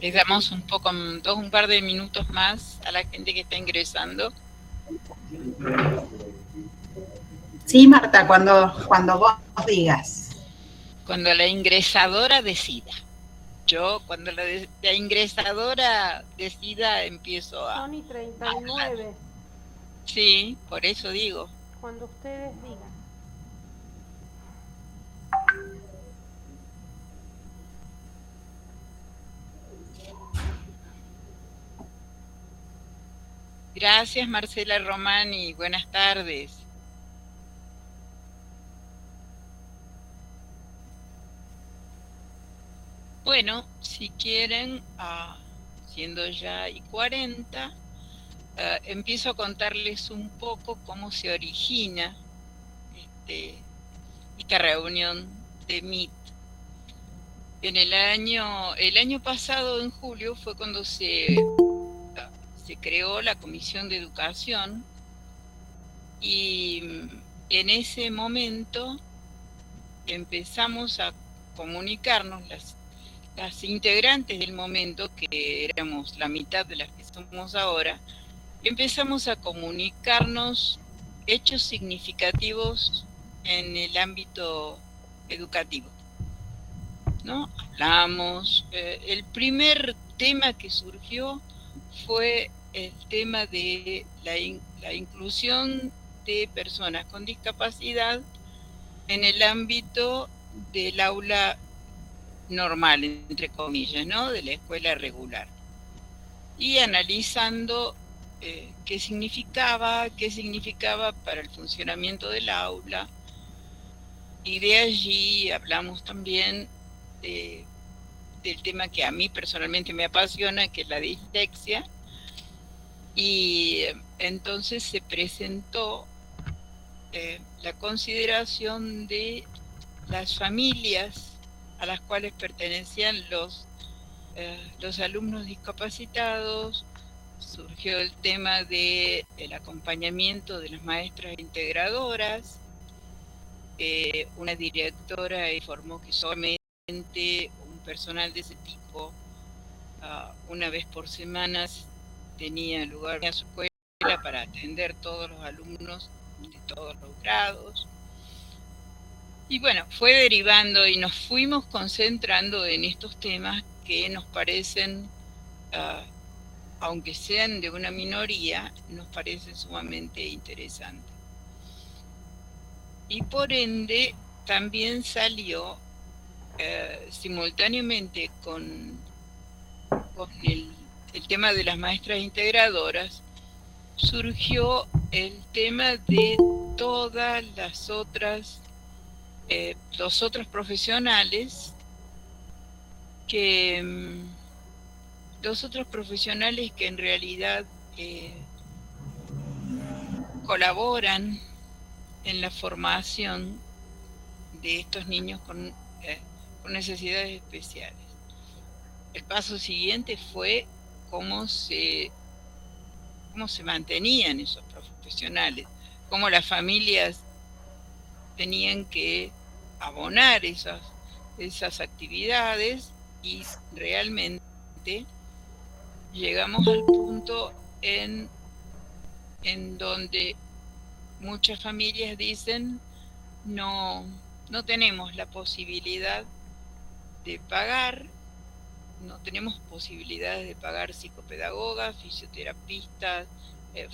Les damos un par de minutos más a la gente que está ingresando. Sí, Marta, cuando vos digas. Cuando la ingresadora decida. Yo, cuando la ingresadora decida, empiezo a Son y hablar. 39, Sí, por eso digo. cuando ustedes digan. Gracias, Marcela Romani. Buenas tardes. Bueno, si quieren, siendo ya y 40, empiezo a contarles un poco cómo se origina esta reunión de MIT. El año pasado, en julio, fue cuando se creó la Comisión de Educación y en ese momento empezamos a comunicarnos, las integrantes del momento, que éramos la mitad de las que somos ahora, empezamos a comunicarnos hechos significativos en el ámbito educativo, ¿no? Hablamos, el primer tema que surgió fue el tema de la inclusión de personas con discapacidad en el ámbito del aula normal, entre comillas, ¿no? De la escuela regular. Y analizando qué significaba para el funcionamiento del aula. Y de allí hablamos también del tema que a mí personalmente me apasiona, que es la dislexia. Y entonces se presentó la consideración de las familias a las cuales pertenecían los alumnos discapacitados. Surgió el tema del acompañamiento de las maestras integradoras. Una directora informó que solamente un personal de ese tipo, una vez por semana, tenía lugar en su escuela para atender todos los alumnos de todos los grados. Y bueno, fue derivando y nos fuimos concentrando en estos temas que nos parecen, aunque sean de una minoría, nos parecen sumamente interesantes. Y por ende también salió simultáneamente con el tema de las maestras integradoras, surgió el tema de todas las otras, los otros profesionales que en realidad colaboran en la formación de estos niños con necesidades especiales. El paso siguiente fue cómo se mantenían esos profesionales, cómo las familias tenían que abonar esas actividades, y realmente llegamos al punto en donde muchas familias dicen no tenemos la posibilidad de pagar, no tenemos posibilidades de pagar psicopedagogas, fisioterapistas,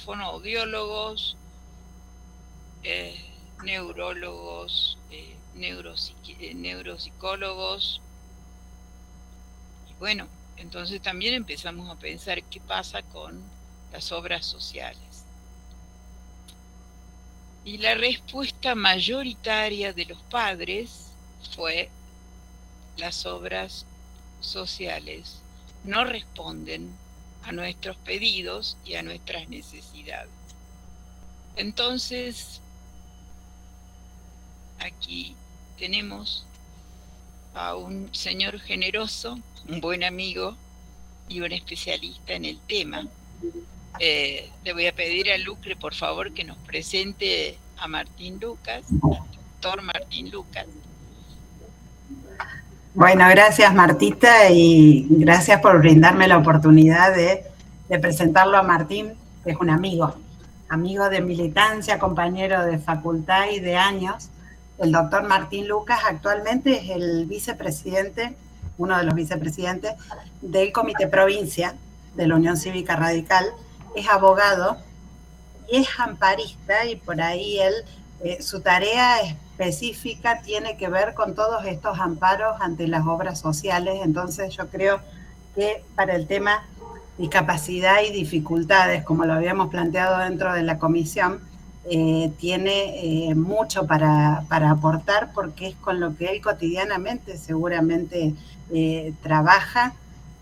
fonoaudiólogos, neurólogos, neuropsicólogos. Y bueno, entonces también empezamos a pensar qué pasa con las obras sociales. Y la respuesta mayoritaria de los padres fue: las obras sociales no responden a nuestros pedidos y a nuestras necesidades. Entonces, aquí tenemos a un señor generoso, un buen amigo y un especialista en el tema. Le voy a pedir a Lucre, por favor, que nos presente a Martín Lucas, al doctor Martín Lucas. Bueno, gracias Martita y gracias por brindarme la oportunidad de presentarlo a Martín, que es un amigo de militancia, compañero de facultad y de años. El doctor Martín Lucas actualmente es el vicepresidente, uno de los vicepresidentes del Comité Provincia de la Unión Cívica Radical, es abogado y es amparista y por ahí él, su tarea específica tiene que ver con todos estos amparos ante las obras sociales. Entonces yo creo que para el tema discapacidad y dificultades, como lo habíamos planteado dentro de la comisión, tiene mucho para aportar porque es con lo que él cotidianamente seguramente trabaja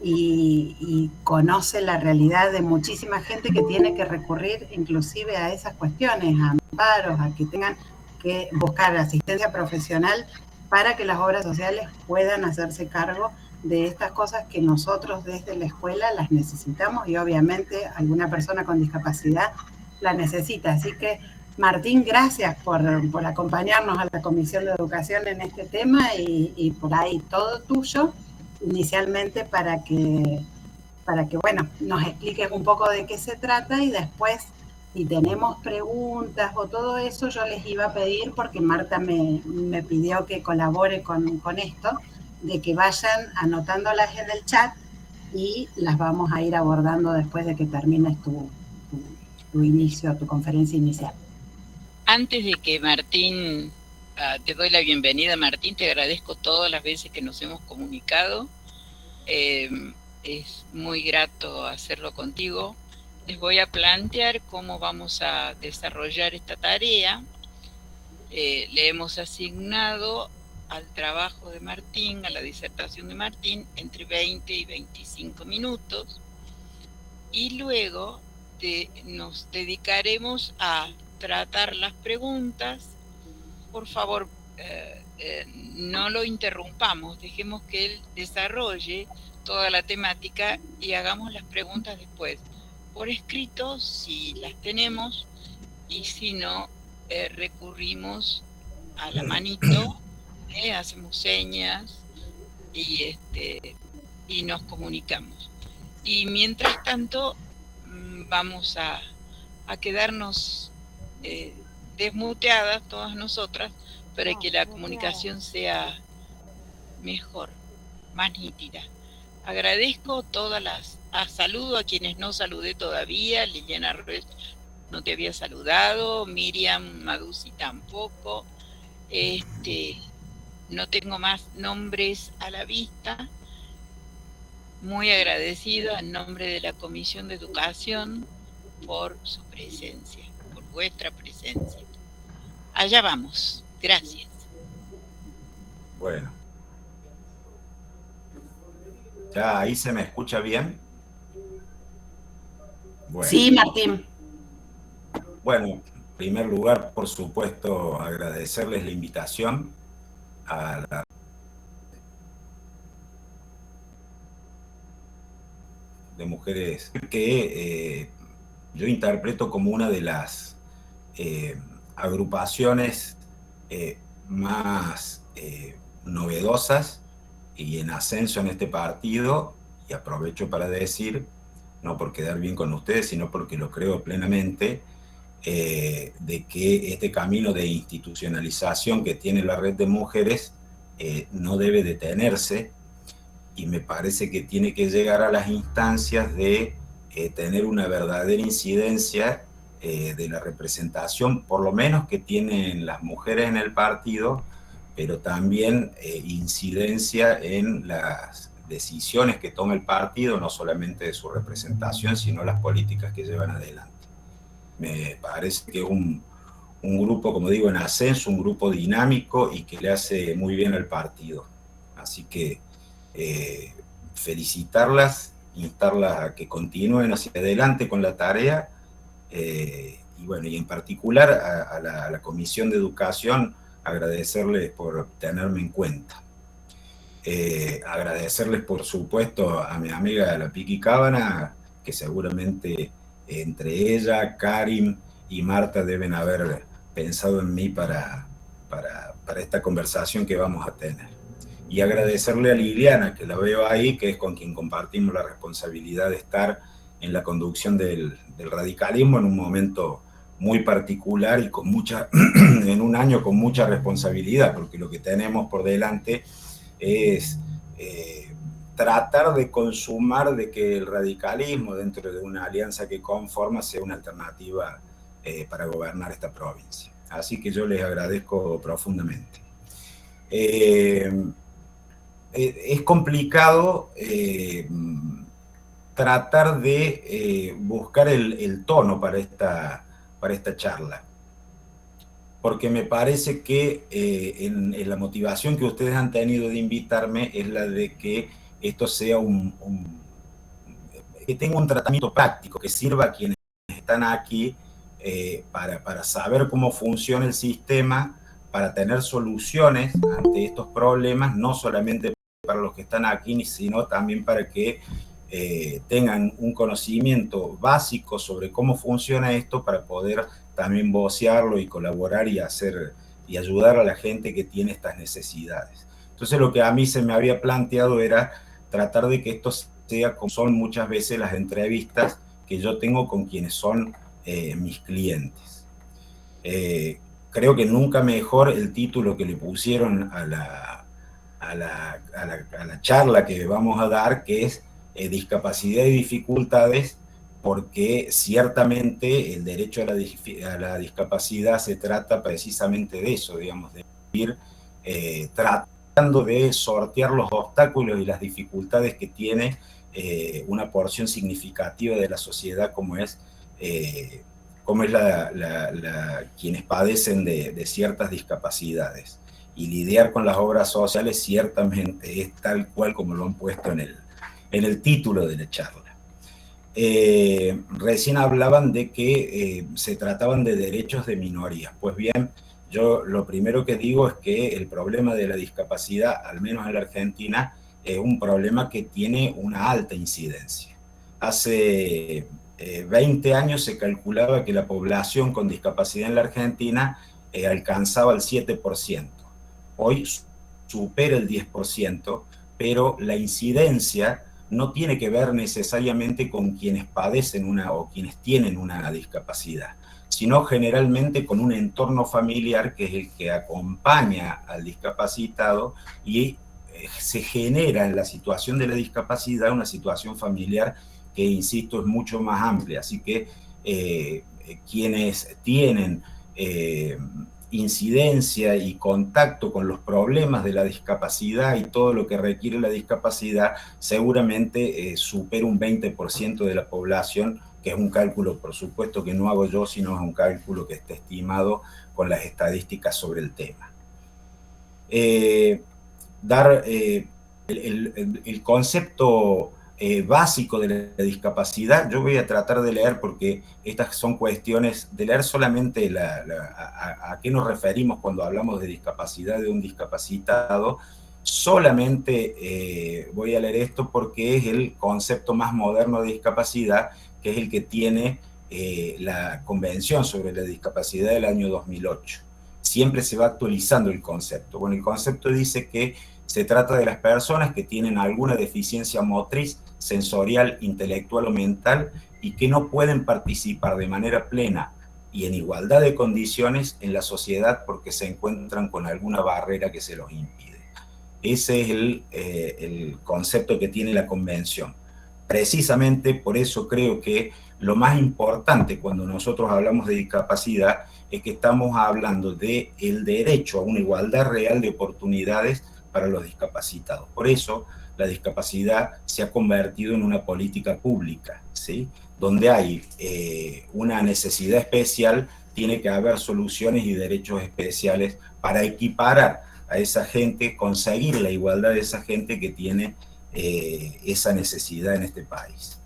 y conoce la realidad de muchísima gente que tiene que recurrir inclusive a esas cuestiones, a amparos, a que tengan que buscar asistencia profesional para que las obras sociales puedan hacerse cargo de estas cosas que nosotros desde la escuela las necesitamos y obviamente alguna persona con discapacidad la necesita. Así que Martín, gracias por acompañarnos a la Comisión de Educación en este tema y por ahí todo tuyo inicialmente para que bueno, nos expliques un poco de qué se trata y después, si tenemos preguntas o todo eso, yo les iba a pedir, porque Marta me pidió que colabore con esto, de que vayan anotándolas en el chat y las vamos a ir abordando después de que termines tu inicio, tu conferencia inicial. Antes de que Martín, te doy la bienvenida, Martín, te agradezco todas las veces que nos hemos comunicado. Es muy grato hacerlo contigo. Les voy a plantear cómo vamos a desarrollar esta tarea. Le hemos asignado al trabajo de Martín, a la disertación de Martín, entre 20 y 25 minutos. Y luego nos dedicaremos a tratar las preguntas. Por favor, no lo interrumpamos, dejemos que él desarrolle toda la temática y hagamos las preguntas después, por escrito si las tenemos, y si no, recurrimos a la manito, hacemos señas y nos comunicamos. Y mientras tanto vamos a quedarnos desmuteadas todas nosotras para que la comunicación sea mejor, más nítida. Agradezco todas las... saludo a quienes no saludé todavía. Liliana Ruiz no te había saludado, Miriam Madusi tampoco. No tengo más nombres a la vista. Muy agradecida en nombre de la Comisión de Educación por su presencia, por vuestra presencia. Allá vamos. Gracias. Bueno. ¿Ya ahí se me escucha bien? Bueno. Sí, Martín. Bueno, en primer lugar, por supuesto, agradecerles la invitación a la de mujeres que yo interpreto como una de las agrupaciones más novedosas y en ascenso en este partido, y aprovecho para decir, no por quedar bien con ustedes, sino porque lo creo plenamente, de que este camino de institucionalización que tiene la red de mujeres no debe detenerse, y me parece que tiene que llegar a las instancias de tener una verdadera incidencia de la representación, por lo menos que tienen las mujeres en el partido, pero también incidencia en las decisiones que toma el partido, no solamente de su representación, sino las políticas que llevan adelante. Me parece que es un grupo, como digo, en ascenso, un grupo dinámico y que le hace muy bien al partido. Así que felicitarlas, instarlas a que continúen hacia adelante con la tarea, y bueno, y en particular a la Comisión de Educación, agradecerles por tenerme en cuenta. Agradecerles, por supuesto, a mi amiga la Piqui Cábana, que seguramente entre ella, Karim y Marta deben haber pensado en mí para esta conversación que vamos a tener. y agradecerle a Liliana, que la veo ahí, que es con quien compartimos la responsabilidad de estar en la conducción del radicalismo en un momento muy particular y con en un año con mucha responsabilidad, porque lo que tenemos por delante es tratar de consumar de que el radicalismo dentro de una alianza que conforma sea una alternativa para gobernar esta provincia. Así que yo les agradezco profundamente. Es complicado tratar de buscar el tono para esta charla, porque me parece que en la motivación que ustedes han tenido de invitarme es la de que esto sea que tenga un tratamiento práctico, que sirva a quienes están aquí para saber cómo funciona el sistema, para tener soluciones ante estos problemas, no solamente para los que están aquí, sino también para que tengan un conocimiento básico sobre cómo funciona esto, para poder también vocearlo y colaborar y ayudar a la gente que tiene estas necesidades. Entonces lo que a mí se me había planteado era tratar de que esto sea como son muchas veces las entrevistas que yo tengo con quienes son mis clientes. Creo que nunca mejor el título que le pusieron a la charla que vamos a dar, que es discapacidad y dificultades, porque ciertamente el derecho a la discapacidad se trata precisamente de eso, digamos, de ir tratando de sortear los obstáculos y las dificultades que tiene una porción significativa de la sociedad como es quienes padecen de ciertas discapacidades. Y lidiar con las obras sociales ciertamente es tal cual como lo han puesto en el título de la charla. Recién hablaban de que se trataban de derechos de minorías. Pues bien, yo lo primero que digo es que el problema de la discapacidad, al menos en la Argentina, es un problema que tiene una alta incidencia. Hace 20 años se calculaba que la población con discapacidad en la Argentina alcanzaba el 7%. Hoy supera el 10%, pero la incidencia no tiene que ver necesariamente con quienes padecen o quienes tienen una discapacidad, sino generalmente con un entorno familiar que es el que acompaña al discapacitado y se genera en la situación de la discapacidad una situación familiar que, insisto, es mucho más amplia. Así que quienes tienen incidencia y contacto con los problemas de la discapacidad y todo lo que requiere la discapacidad, seguramente supera un 20% de la población, que es un cálculo, por supuesto, que no hago yo, sino es un cálculo que está estimado con las estadísticas sobre el tema. Dar el concepto básico de la discapacidad, yo voy a tratar de leer, porque estas son cuestiones de leer solamente a qué nos referimos cuando hablamos de discapacidad de un discapacitado. Solamente voy a leer esto porque es el concepto más moderno de discapacidad, que es el que tiene la Convención sobre la Discapacidad del año 2008. Siempre se va actualizando el concepto. Bueno, el concepto dice que se trata de las personas que tienen alguna deficiencia motriz, sensorial, intelectual o mental y que no pueden participar de manera plena y en igualdad de condiciones en la sociedad porque se encuentran con alguna barrera que se los impide. Ese es el concepto que tiene la Convención. Precisamente por eso creo que lo más importante cuando nosotros hablamos de discapacidad es que estamos hablando del derecho a una igualdad real de oportunidades para los discapacitados. Por eso la discapacidad se ha convertido en una política pública, ¿sí? Donde hay una necesidad especial, tiene que haber soluciones y derechos especiales para equiparar a esa gente, conseguir la igualdad de esa gente que tiene esa necesidad en este país.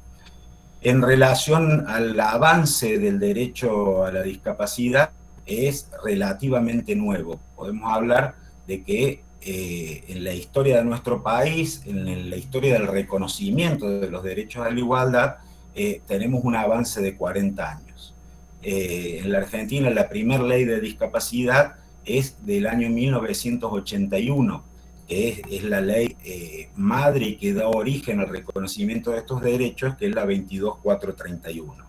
En relación al avance del derecho a la discapacidad, es relativamente nuevo. Podemos hablar de que en la historia de nuestro país, en la historia del reconocimiento de los derechos a la igualdad, tenemos un avance de 40 años. En la Argentina, la primera ley de discapacidad es del año 1981, que es la ley madre y que da origen al reconocimiento de estos derechos, que es la 22431.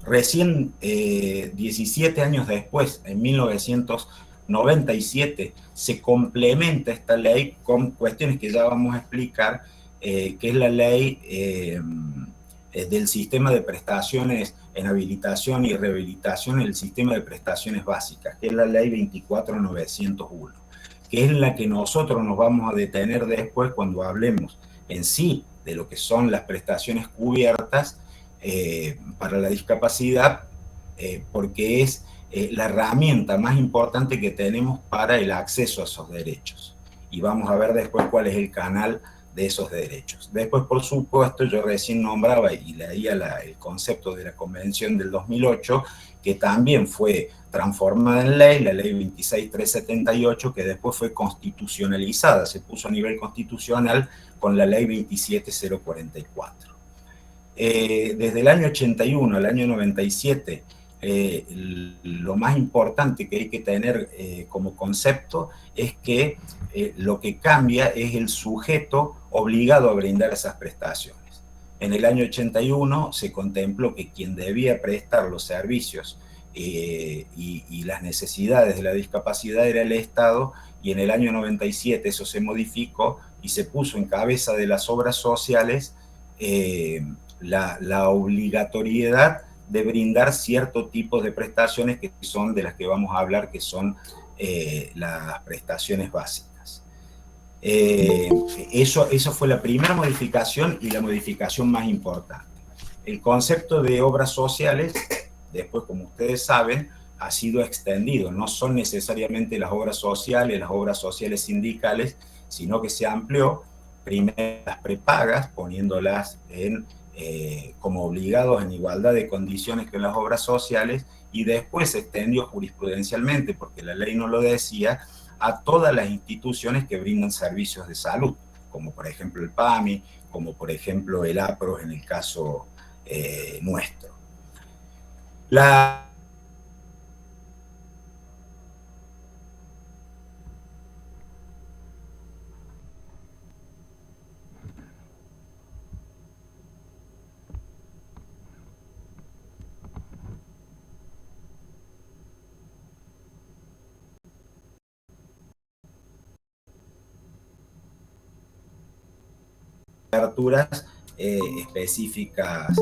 Recién 17 años después, en 1997, se complementa esta ley con cuestiones que ya vamos a explicar, que es la ley del sistema de prestaciones en habilitación y rehabilitación en el sistema de prestaciones básicas, que es la ley 24901, que es la que nosotros nos vamos a detener después cuando hablemos en sí de lo que son las prestaciones cubiertas para la discapacidad, porque es la herramienta más importante que tenemos para el acceso a esos derechos. Y vamos a ver después cuál es el canal de esos derechos. Después, por supuesto, yo recién nombraba y leía el concepto de la Convención del 2008, que también fue transformada en ley, la ley 26378, que después fue constitucionalizada, se puso a nivel constitucional con la ley 27044. Desde el año 81 al año 97, lo más importante que hay que tener como concepto es que lo que cambia es el sujeto obligado a brindar esas prestaciones. En el año 81 se contempló que quien debía prestar los servicios y las necesidades de la discapacidad era el Estado, y en el año 97 eso se modificó y se puso en cabeza de las obras sociales la obligatoriedad de brindar cierto tipo de prestaciones que son de las que vamos a hablar, que son las prestaciones básicas. Eso fue la primera modificación y la modificación más importante. El concepto de obras sociales, después, como ustedes saben, ha sido extendido. No son necesariamente las obras sociales sindicales, sino que se amplió primero las prepagas, poniéndolas como obligados en igualdad de condiciones que las obras sociales, y después se extendió jurisprudencialmente, porque la ley no lo decía, a todas las instituciones que brindan servicios de salud, como por ejemplo el PAMI, como por ejemplo el APROS en el caso nuestro. Coberturas específicas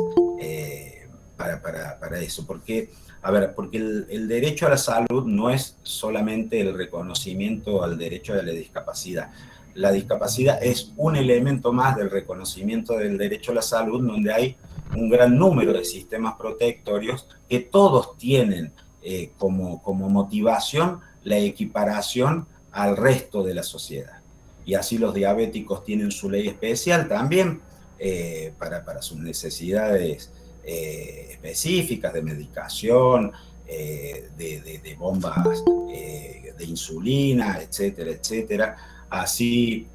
para eso, porque el derecho a la salud no es solamente el reconocimiento al derecho a la discapacidad. La discapacidad es un elemento más del reconocimiento del derecho a la salud, donde hay un gran número de sistemas protectorios que todos tienen como motivación la equiparación al resto de la sociedad. Y así los diabéticos tienen su ley especial también para sus necesidades específicas de medicación, de bombas de insulina, etcétera, etcétera. Así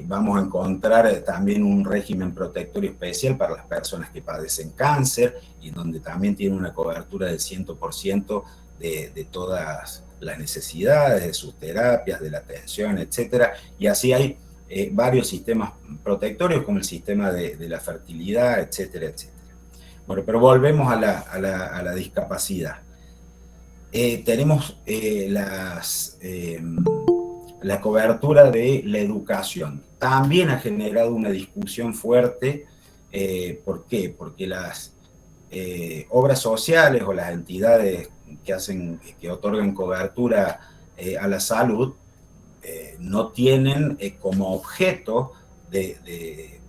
vamos a encontrar también un régimen protectorio especial para las personas que padecen cáncer, y donde también tiene una cobertura del 100% de todas las necesidades, de sus terapias, de la atención, etcétera. Y así hay varios sistemas protectorios, como el sistema de la fertilidad, etcétera, etcétera. Bueno, pero volvemos a la discapacidad. Tenemos la cobertura de la educación. También ha generado una discusión fuerte. ¿Por qué? Porque las obras sociales o las entidades que otorgan cobertura a la salud no tienen como objeto de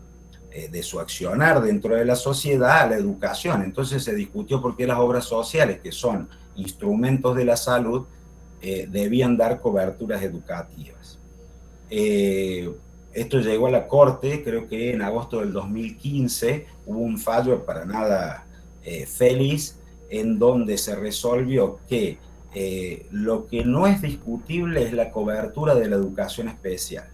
su accionar dentro de la sociedad la educación. Entonces se discutió por qué las obras sociales, que son instrumentos de la salud, debían dar coberturas educativas. Esto llegó a la Corte, creo que en agosto del 2015, hubo un fallo para nada feliz, en donde se resolvió que lo que no es discutible es la cobertura de la educación especial.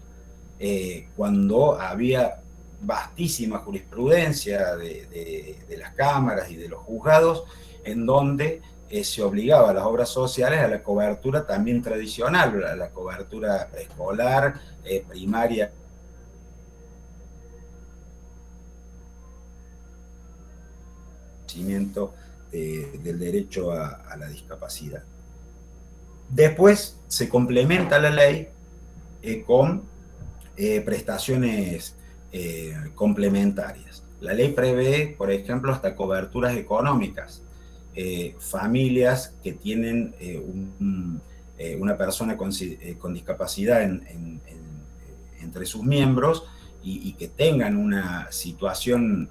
Cuando había vastísima jurisprudencia de las cámaras y de los juzgados, en donde se obligaba a las obras sociales a la cobertura también tradicional, a la cobertura escolar, primaria, del derecho a la discapacidad. Después se complementa la ley con prestaciones complementarias. La ley prevé, por ejemplo, hasta coberturas económicas. Familias que tienen una persona con discapacidad entre sus miembros y que tengan una situación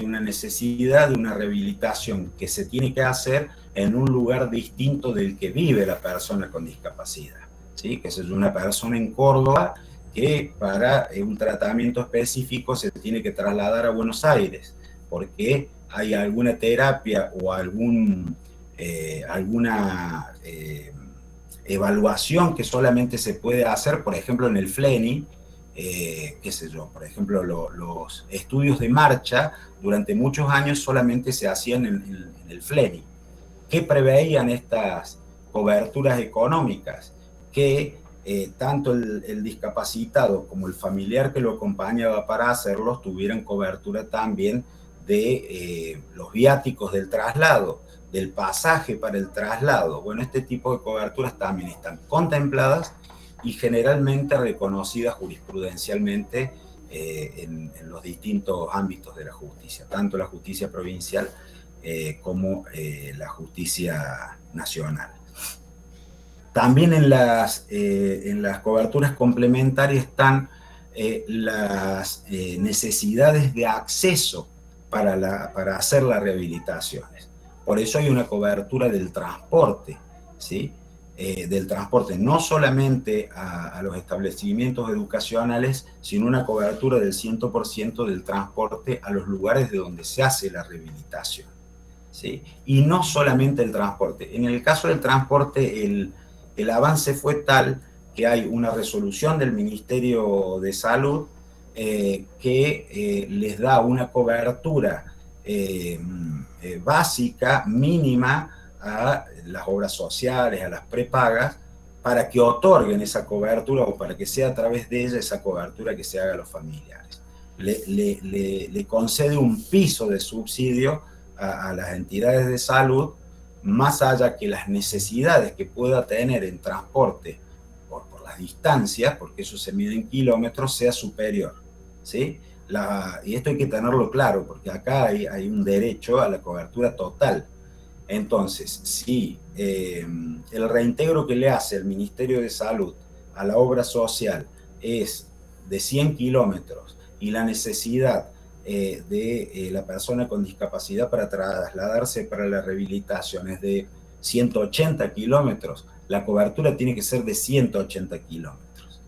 una necesidad de una rehabilitación que se tiene que hacer en un lugar distinto del que vive la persona con discapacidad, ¿sí? Que es una persona en Córdoba que para un tratamiento específico se tiene que trasladar a Buenos Aires porque hay alguna terapia o alguna evaluación que solamente se puede hacer, por ejemplo, en el FLENI, qué sé yo, por ejemplo, los estudios de marcha durante muchos años solamente se hacían en el FLENI. ¿Qué preveían estas coberturas económicas? Que tanto el discapacitado como el familiar que lo acompañaba para hacerlos tuvieran cobertura también de los viáticos del traslado, del pasaje para el traslado. Bueno, este tipo de coberturas también están contempladas y generalmente reconocidas jurisprudencialmente en los distintos ámbitos de la justicia, tanto la justicia provincial como la justicia nacional. También en las coberturas complementarias están las necesidades de acceso para hacer las rehabilitaciones. Por eso hay una cobertura del transporte, ¿sí? Del transporte, no solamente a los establecimientos educacionales, sino una cobertura del 100% del transporte a los lugares de donde se hace la rehabilitación, ¿sí? Y no solamente el transporte. En el caso del transporte, el avance fue tal que hay una resolución del Ministerio de Salud que les da una cobertura básica, mínima, a las obras sociales, a las prepagas, para que otorguen esa cobertura o para que sea a través de ella esa cobertura que se haga a los familiares. Le concede un piso de subsidio a las entidades de salud, más allá que las necesidades que pueda tener en transporte por las distancias, porque eso se mide en kilómetros, sea superior, ¿sí? Y esto hay que tenerlo claro, porque acá hay un derecho a la cobertura total. Entonces, si el reintegro que le hace el Ministerio de Salud a la obra social es de 100 kilómetros y la necesidad de la persona con discapacidad para trasladarse para la rehabilitación es de 180 kilómetros, la cobertura tiene que ser de 180 kilómetros.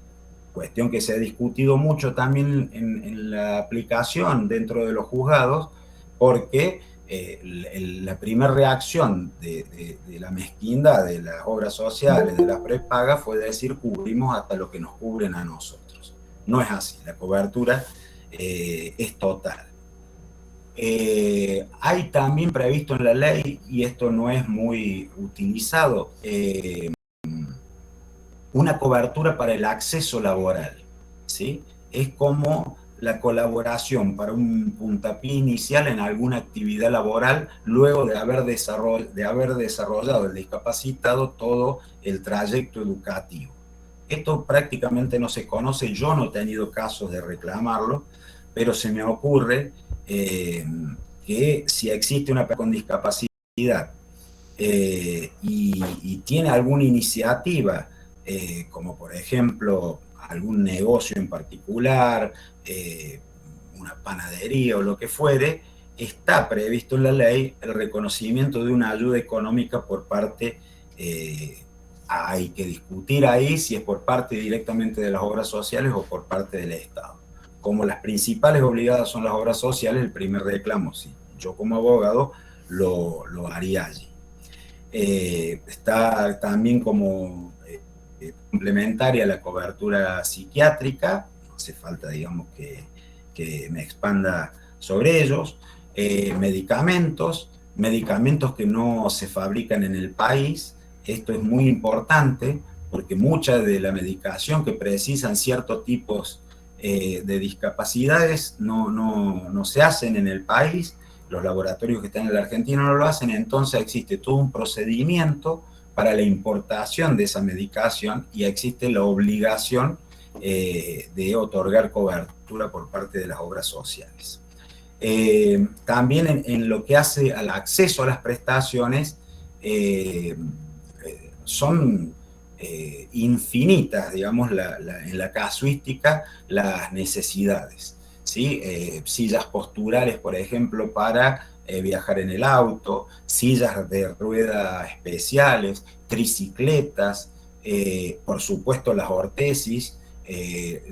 Cuestión que se ha discutido mucho también en la aplicación dentro de los juzgados, porque la primera reacción de la mezquindad de las obras sociales, de las prepagas, fue decir cubrimos hasta lo que nos cubren a nosotros. No es así, la cobertura es total. Hay también previsto en la ley, y esto no es muy utilizado, una cobertura para el acceso laboral, ¿sí? Es como la colaboración para un puntapié inicial en alguna actividad laboral luego de haber desarrollado el discapacitado todo el trayecto educativo. Esto prácticamente no se conoce, yo no he tenido casos de reclamarlo, pero se me ocurre que si existe una persona con discapacidad y tiene alguna iniciativa, como por ejemplo algún negocio en particular, una panadería o lo que fuere, está previsto en la ley el reconocimiento de una ayuda económica por parte, hay que discutir ahí si es por parte directamente de las obras sociales o por parte del Estado. Como las principales obligadas son las obras sociales, el primer reclamo, sí, yo como abogado lo haría allí. Está también como complementaria la cobertura psiquiátrica, no hace falta, digamos, que me expanda sobre ellos. Medicamentos que no se fabrican en el país. Esto es muy importante porque mucha de la medicación que precisan ciertos tipos de discapacidades no se hacen en el país. Los laboratorios que están en la Argentina no lo hacen, entonces existe todo un procedimiento para la importación de esa medicación y existe la obligación de otorgar cobertura por parte de las obras sociales. También en lo que hace al acceso a las prestaciones, son infinitas, digamos, en la casuística, las necesidades, ¿sí? Sillas posturales, por ejemplo, para viajar en el auto, sillas de rueda especiales, tricicletas, por supuesto las ortesis,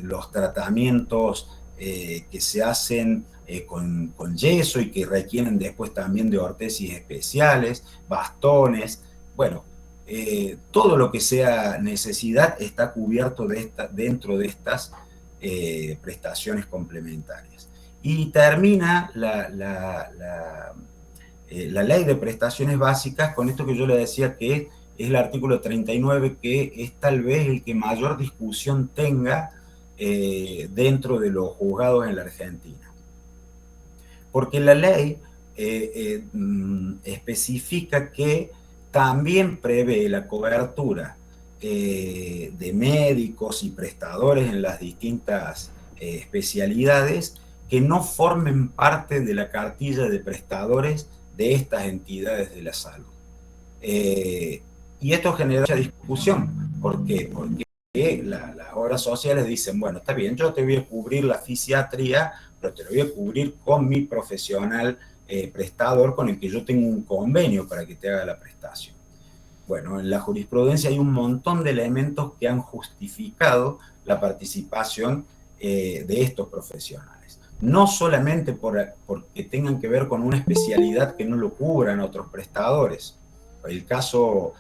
los tratamientos que se hacen con yeso y que requieren después también de ortesis especiales, bastones, bueno, todo lo que sea necesidad está cubierto dentro de estas prestaciones complementarias. Y termina la ley de prestaciones básicas con esto que yo le decía que es el artículo 39, que es tal vez el que mayor discusión tenga dentro de los juzgados en la Argentina. Porque la ley especifica que también prevé la cobertura de médicos y prestadores en las distintas especialidades que no formen parte de la cartilla de prestadores de estas entidades de la salud. Y esto genera mucha discusión. ¿Por qué? Porque las obras sociales dicen, bueno, está bien, yo te voy a cubrir la fisiatría, pero te lo voy a cubrir con mi profesional prestador con el que yo tengo un convenio para que te haga la prestación. Bueno, en la jurisprudencia hay un montón de elementos que han justificado la participación de estos profesionales. No solamente porque tengan que ver con una especialidad que no lo cubran otros prestadores. El caso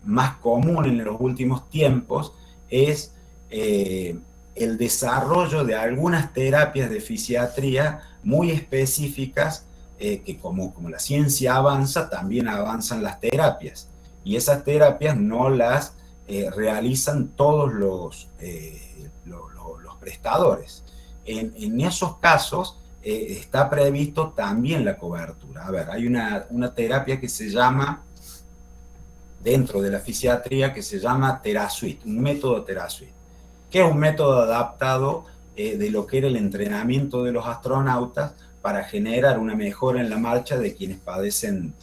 más común en los últimos tiempos es el desarrollo de algunas terapias de fisiatría muy específicas que como la ciencia avanza, también avanzan las terapias. Y esas terapias no las realizan todos los prestadores. En esos casos está previsto también la cobertura. A ver, hay una terapia que se llama, dentro de la fisiatría, que se llama TheraSuite, un método TheraSuite, que es un método adaptado de lo que era el entrenamiento de los astronautas para generar una mejora en la marcha de quienes padecen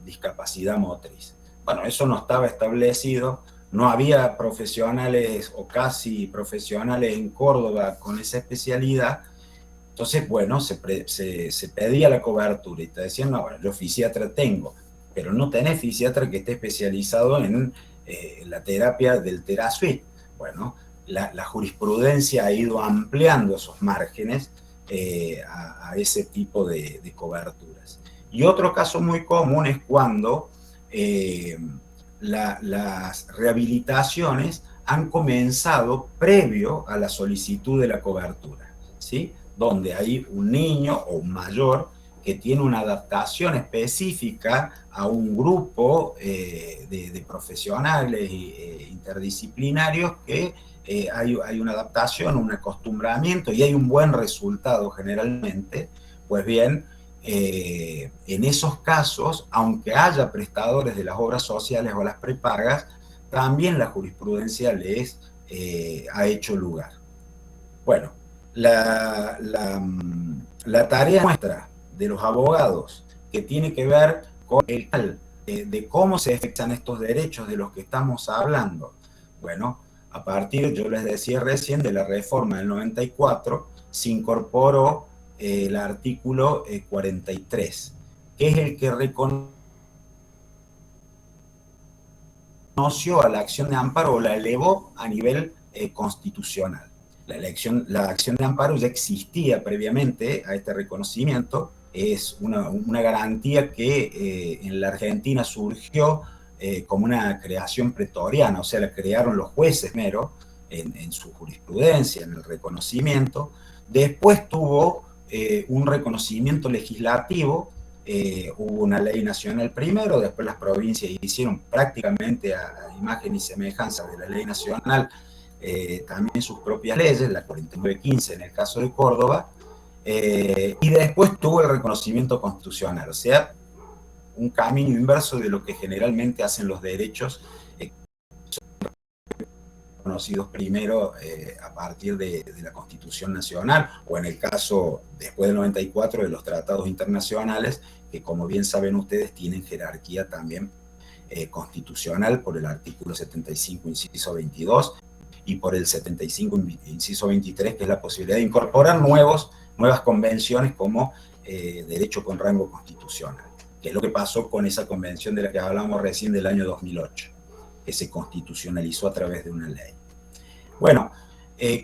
discapacidad motriz. Bueno, eso no estaba establecido, no había profesionales o casi profesionales en Córdoba con esa especialidad. Entonces, bueno, se pedía la cobertura y te decían, no, bueno, yo fisiatra tengo, pero no tenés fisiatra que esté especializado en la terapia del TheraSuite. Bueno, la jurisprudencia ha ido ampliando esos márgenes a ese tipo de coberturas. Y otro caso muy común es cuando las rehabilitaciones han comenzado previo a la solicitud de la cobertura, ¿sí? Donde hay un niño o un mayor que tiene una adaptación específica a un grupo de profesionales interdisciplinarios que hay una adaptación, un acostumbramiento y hay un buen resultado generalmente. Pues bien, en esos casos, aunque haya prestadores de las obras sociales o las prepagas, también la jurisprudencia les ha hecho lugar. Bueno, la tarea nuestra de los abogados, que tiene que ver con el de cómo se efectúan estos derechos de los que estamos hablando. Bueno, a partir, yo les decía recién, de la reforma del 94, se incorporó el artículo 43, que es el que reconoció a la acción de amparo o la elevó a nivel constitucional. La acción de amparo ya existía previamente a este reconocimiento, es una garantía que en la Argentina surgió como una creación pretoriana, o sea, la crearon los jueces mero en su jurisprudencia, en el reconocimiento. Después tuvo un reconocimiento legislativo, hubo una ley nacional primero, después las provincias hicieron prácticamente a imagen y semejanza de la ley nacional también sus propias leyes, la 4915 en el caso de Córdoba, y después tuvo el reconocimiento constitucional, o sea, un camino inverso de lo que generalmente hacen los derechos conocidos primero a partir de la Constitución Nacional, o en el caso, después del 94, de los tratados internacionales, que como bien saben ustedes, tienen jerarquía también constitucional por el artículo 75, inciso 22, y por el 75, inciso 23, que es la posibilidad de incorporar nuevas convenciones como derecho con rango constitucional, que es lo que pasó con esa convención de la que hablamos recién del año 2008, que se constitucionalizó a través de una ley. Bueno,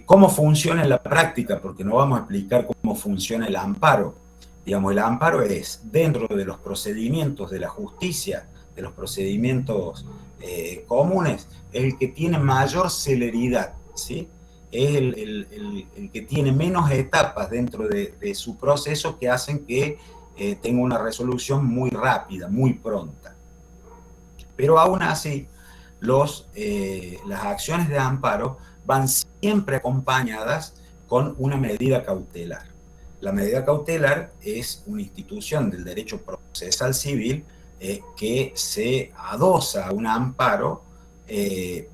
¿cómo funciona en la práctica? Porque no vamos a explicar cómo funciona el amparo. Digamos, el amparo es dentro de los procedimientos de la justicia, de los procedimientos comunes, el que tiene mayor celeridad, ¿sí? Es el que tiene menos etapas dentro de su proceso que hacen que tenga una resolución muy rápida, muy pronta. Pero aún así, las acciones de amparo van siempre acompañadas con una medida cautelar. La medida cautelar es una institución del derecho procesal civil que se adosa a un amparo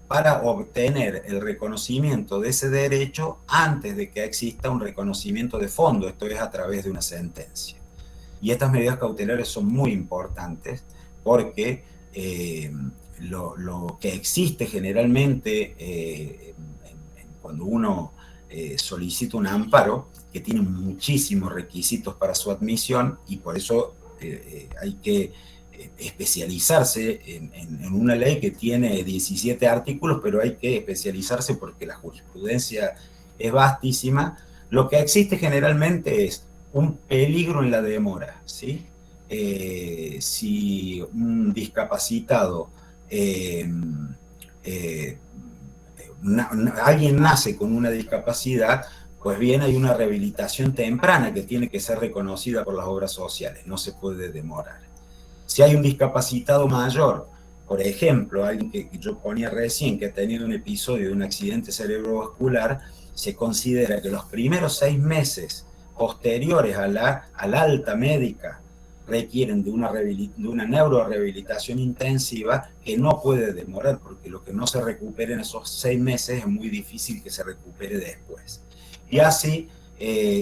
para obtener el reconocimiento de ese derecho antes de que exista un reconocimiento de fondo, esto es a través de una sentencia. Y estas medidas cautelares son muy importantes porque lo que existe generalmente cuando uno solicita un amparo, que tiene muchísimos requisitos para su admisión, y por eso hay que especializarse en una ley que tiene 17 artículos, pero hay que especializarse porque la jurisprudencia es vastísima. Lo que existe generalmente es un peligro en la demora, ¿sí? Si un discapacitado, alguien nace con una discapacidad, pues bien, hay una rehabilitación temprana que tiene que ser reconocida por las obras sociales, no se puede demorar. Si hay un discapacitado mayor, por ejemplo, alguien que yo ponía recién, que ha tenido un episodio de un accidente cerebrovascular, se considera que los primeros 6 meses posteriores a la alta médica requieren de una neurorehabilitación intensiva que no puede demorar, porque lo que no se recupere en esos 6 meses es muy difícil que se recupere después. Y así,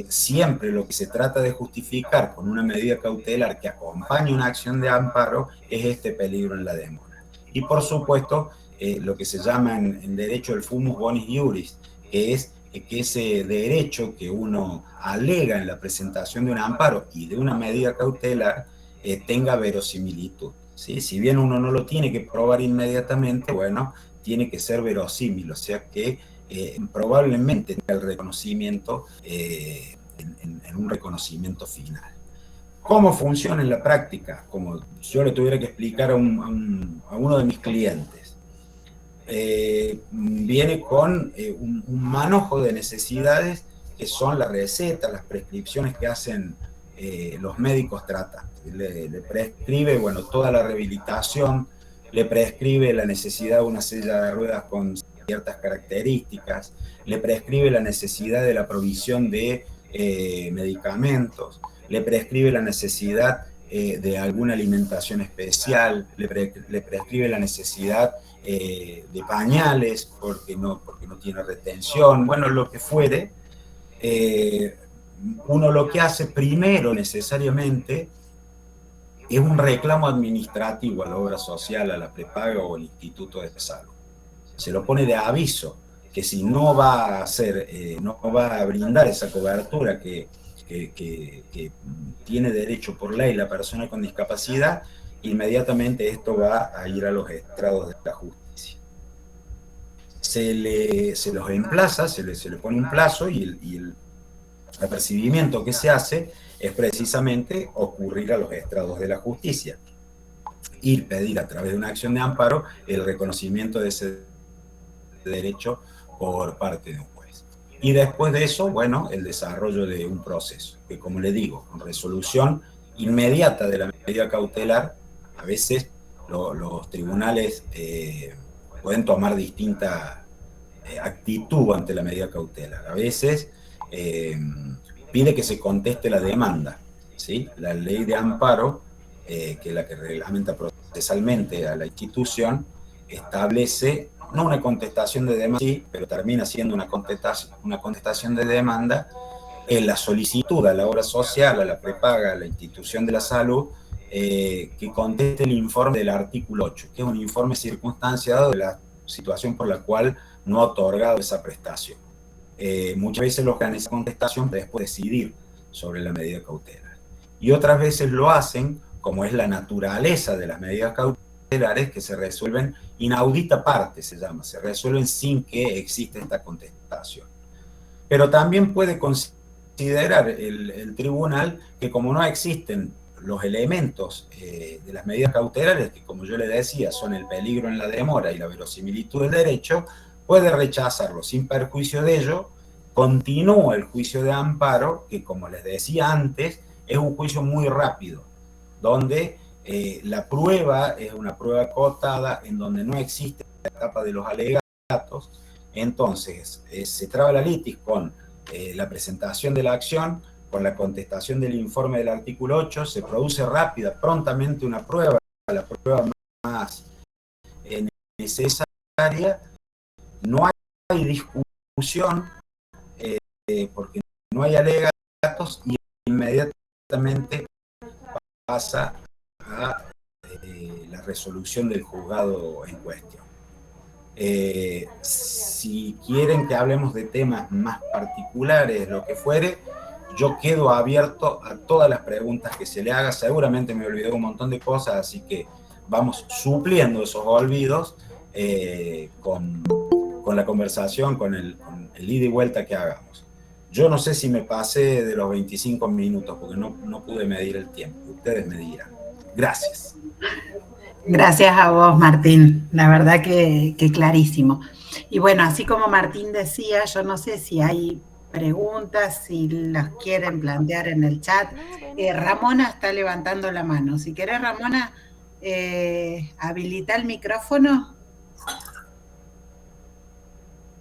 siempre lo que se trata de justificar con una medida cautelar que acompañe una acción de amparo es este peligro en la demora. Y por supuesto, lo que se llama en derecho el fumus bonis iuris, que es que ese derecho que uno alega en la presentación de un amparo y de una medida cautelar tenga verosimilitud, ¿sí? Si bien uno no lo tiene que probar inmediatamente, bueno, tiene que ser verosímil, o sea que probablemente tenga el reconocimiento en un reconocimiento final. ¿Cómo funciona en la práctica? Como yo le tuviera que explicar a uno de mis clientes. Viene con un manojo de necesidades que son las recetas, las prescripciones que hacen los médicos tratantes. Le prescribe, bueno, toda la rehabilitación, le prescribe la necesidad de una silla de ruedas con ciertas características, le prescribe la necesidad de la provisión de medicamentos, le prescribe la necesidad de alguna alimentación especial, le prescribe la necesidad de pañales porque no tiene retención, bueno, lo que fuere. Uno lo que hace primero necesariamente es un reclamo administrativo a la obra social, a la prepaga o al Instituto de Salud. Se lo pone de aviso que si no va a hacer, no va a brindar esa cobertura que tiene derecho por ley la persona con discapacidad, inmediatamente esto va a ir a los estrados de la justicia. Se los emplaza, se le pone un plazo y el apercibimiento que se hace es precisamente ocurrir a los estrados de la justicia y pedir a través de una acción de amparo el reconocimiento de ese derecho por parte de un juez. Y después de eso, bueno, el desarrollo de un proceso, que como le digo, con resolución inmediata de la medida cautelar, a veces los tribunales pueden tomar distinta actitud ante la medida cautelar. A veces pide que se conteste la demanda, ¿sí? La ley de amparo, que es la que reglamenta procesalmente a la institución, establece no una contestación de demanda, sí, pero termina siendo una contestación de demanda en la solicitud a la obra social, a la prepaga, a la institución de la salud, que conteste el informe del artículo 8, que es un informe circunstanciado de la situación por la cual no ha otorgado esa prestación. Muchas veces los ganan esa contestación para después decidir sobre la medida cautelar. Y otras veces lo hacen, como es la naturaleza de las medidas cautelares, que se resuelven inaudita parte, se llama, se resuelven sin que exista esta contestación. Pero también puede considerar el tribunal que como no existen los elementos de las medidas cautelares, que como yo le decía, son el peligro en la demora y la verosimilitud del derecho, puede rechazarlo sin perjuicio de ello, continúa el juicio de amparo, que como les decía antes, es un juicio muy rápido, donde la prueba es una prueba acotada, en donde no existe la etapa de los alegatos. Entonces se traba la litis con la presentación de la acción, con la contestación del informe del artículo 8, se produce rápida, prontamente una prueba, la prueba más necesaria, no hay discusión, porque no hay alegatos, y inmediatamente pasa a la resolución del juzgado en cuestión. Si quieren que hablemos de temas más particulares, lo que fuere, yo quedo abierto a todas las preguntas que se le haga. Seguramente me olvidé un montón de cosas, así que vamos supliendo esos olvidos con la conversación, con el ida y vuelta que hagamos. Yo no sé si me pasé de los 25 minutos, porque no pude medir el tiempo. Ustedes me dirán. Gracias. Gracias a vos, Martín. La verdad que clarísimo. Y bueno, así como Martín decía, yo no sé si hay preguntas, si las quieren plantear en el chat. Ramona está levantando la mano. Si querés, Ramona, habilita el micrófono.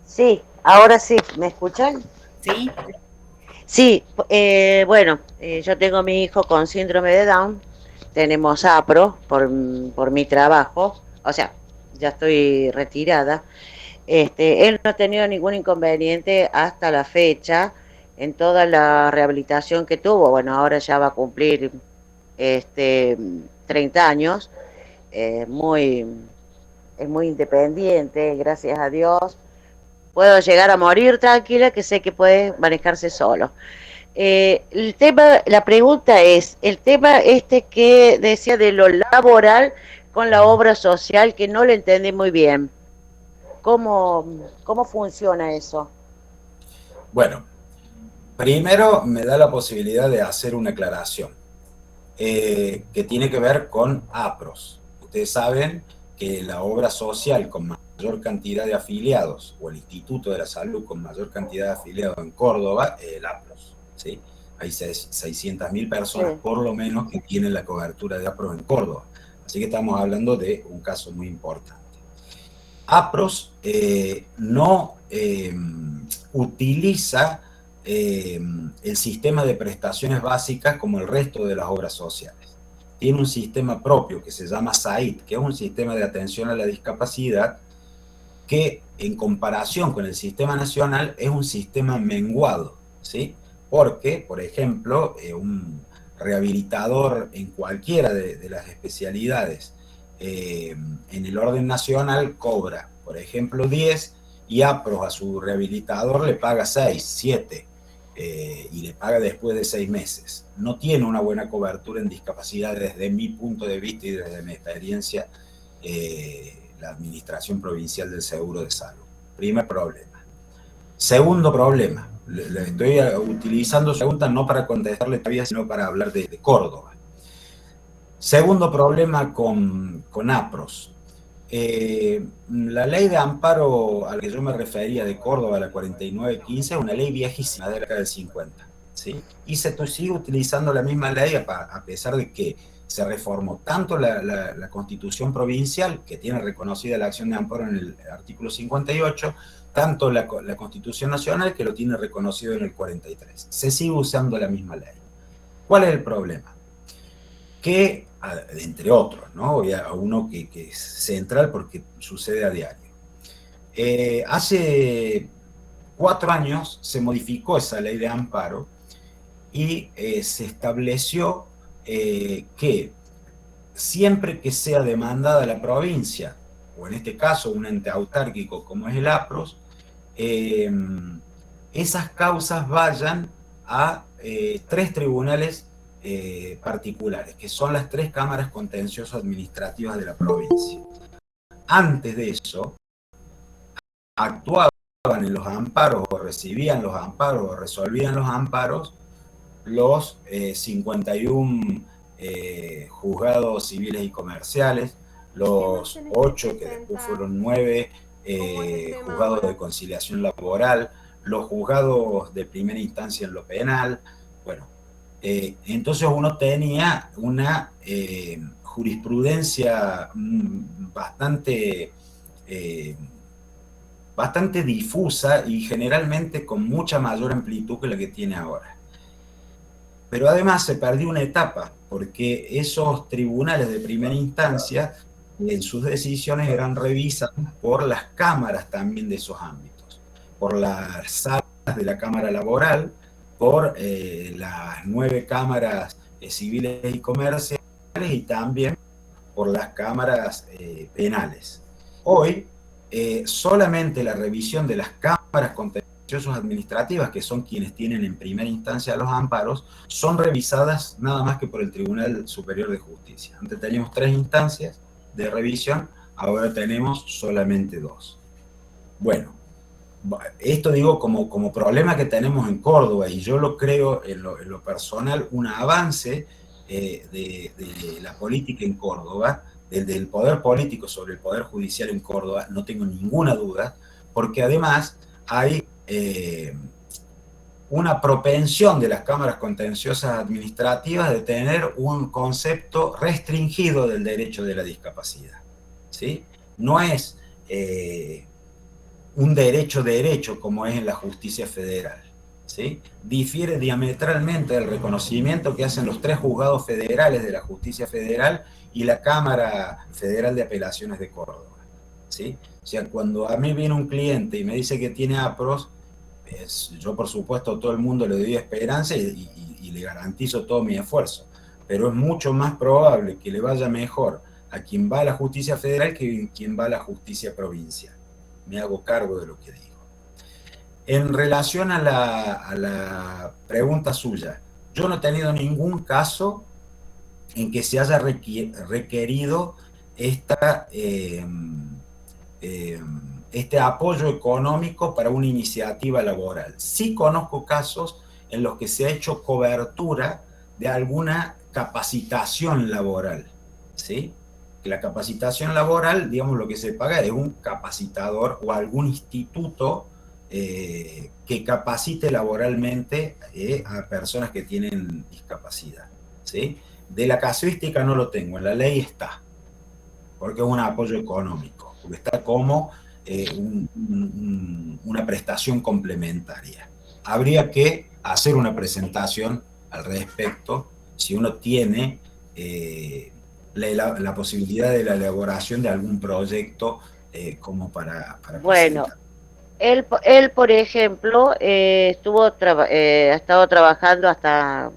Sí, ahora sí. ¿Me escuchan? Sí. Sí, bueno, yo tengo mi hijo con síndrome de Down. Tenemos APRO por mi trabajo, o sea, ya estoy retirada. Él no ha tenido ningún inconveniente hasta la fecha en toda la rehabilitación que tuvo. Bueno, ahora ya va a cumplir 30 años. Es muy independiente, gracias a Dios. Puedo llegar a morir tranquila, que sé que puede manejarse solo. La pregunta es, el tema que decía de lo laboral con la obra social, que no lo entendí muy bien. ¿Cómo funciona eso? Bueno, primero me da la posibilidad de hacer una aclaración que tiene que ver con APROS. Ustedes saben que la obra social con mayor cantidad de afiliados, o el Instituto de la Salud con mayor cantidad de afiliados en Córdoba, el APROS, ¿sí? Hay 600.000 personas, sí, por lo menos, que tienen la cobertura de APROS en Córdoba. Así que estamos hablando de un caso muy importante. APROS no utiliza el sistema de prestaciones básicas como el resto de las obras sociales. Tiene un sistema propio que se llama SAID, que es un sistema de atención a la discapacidad que, en comparación con el sistema nacional, es un sistema menguado, ¿sí? Porque, por ejemplo, un rehabilitador en cualquiera de las especialidades en el orden nacional cobra, por ejemplo, 10, y APROS a su rehabilitador le paga 6, 7, y le paga después de 6 meses. No tiene una buena cobertura en discapacidad desde mi punto de vista y desde mi experiencia, la Administración Provincial del Seguro de Salud. Primer problema. Segundo problema, estoy utilizando su pregunta no para contestarle todavía, sino para hablar de Córdoba. Segundo problema con APROS. La ley de amparo a la que yo me refería de Córdoba, la 4915, es una ley viejísima de la década del 50. ¿Sí? Y se sigue utilizando la misma ley a pesar de que se reformó tanto la Constitución provincial, que tiene reconocida la acción de amparo en el artículo 58, tanto la Constitución nacional, que lo tiene reconocido en el 43. Se sigue usando la misma ley. ¿Cuál es el problema? Que, entre otros, ¿no? Voy a uno que es central porque sucede a diario. Hace 4 años se modificó esa ley de amparo y se estableció que siempre que sea demandada la provincia, o en este caso un ente autárquico como es el APROS, esas causas vayan a 3 tribunales particulares, que son las 3 cámaras contencioso administrativas de la provincia. Antes de eso, actuaban en los amparos, o recibían los amparos, o resolvían los amparos, los 51 juzgados civiles y comerciales, los 8, que después fueron 9 juzgados de conciliación laboral, los juzgados de primera instancia en lo penal. Bueno, entonces uno tenía una jurisprudencia bastante difusa y generalmente con mucha mayor amplitud que la que tiene ahora. Pero además se perdió una etapa, porque esos tribunales de primera instancia, en sus decisiones eran revisadas por las cámaras también de esos ámbitos, por las salas de la Cámara Laboral, por las 9 cámaras civiles y comerciales y también por las cámaras penales. Hoy, solamente la revisión de las cámaras contenciosas administrativas, que son quienes tienen en primera instancia los amparos, son revisadas nada más que por el Tribunal Superior de Justicia. Antes teníamos 3 instancias de revisión, ahora tenemos solamente 2. Bueno, esto digo como problema que tenemos en Córdoba, y yo lo creo en lo personal un avance de la política en Córdoba, del poder político sobre el poder judicial en Córdoba, no tengo ninguna duda, porque además hay una propensión de las cámaras contenciosas administrativas de tener un concepto restringido del derecho de la discapacidad, ¿sí? No es un derecho como es en la justicia federal, ¿sí? Difiere diametralmente del reconocimiento que hacen los 3 juzgados federales de la justicia federal y la Cámara Federal de Apelaciones de Córdoba, ¿sí? O sea, cuando a mí viene un cliente y me dice que tiene APROS, yo por supuesto a todo el mundo le doy esperanza y le garantizo todo mi esfuerzo, pero es mucho más probable que le vaya mejor a quien va a la justicia federal que a quien va a la justicia provincial. Me hago cargo de lo que digo. En relación a la pregunta suya, yo no he tenido ningún caso en que se haya requerido este apoyo económico para una iniciativa laboral. Sí conozco casos en los que se ha hecho cobertura de alguna capacitación laboral, ¿sí? La capacitación laboral, digamos, lo que se paga es un capacitador o algún instituto que capacite laboralmente a personas que tienen discapacidad, ¿sí? De la casuística no lo tengo, en la ley está, porque es un apoyo económico, porque está como una prestación complementaria. Habría que hacer una presentación al respecto si uno tiene la posibilidad de la elaboración de algún proyecto como para bueno, presentar. Él, por ejemplo, ha estado trabajando hasta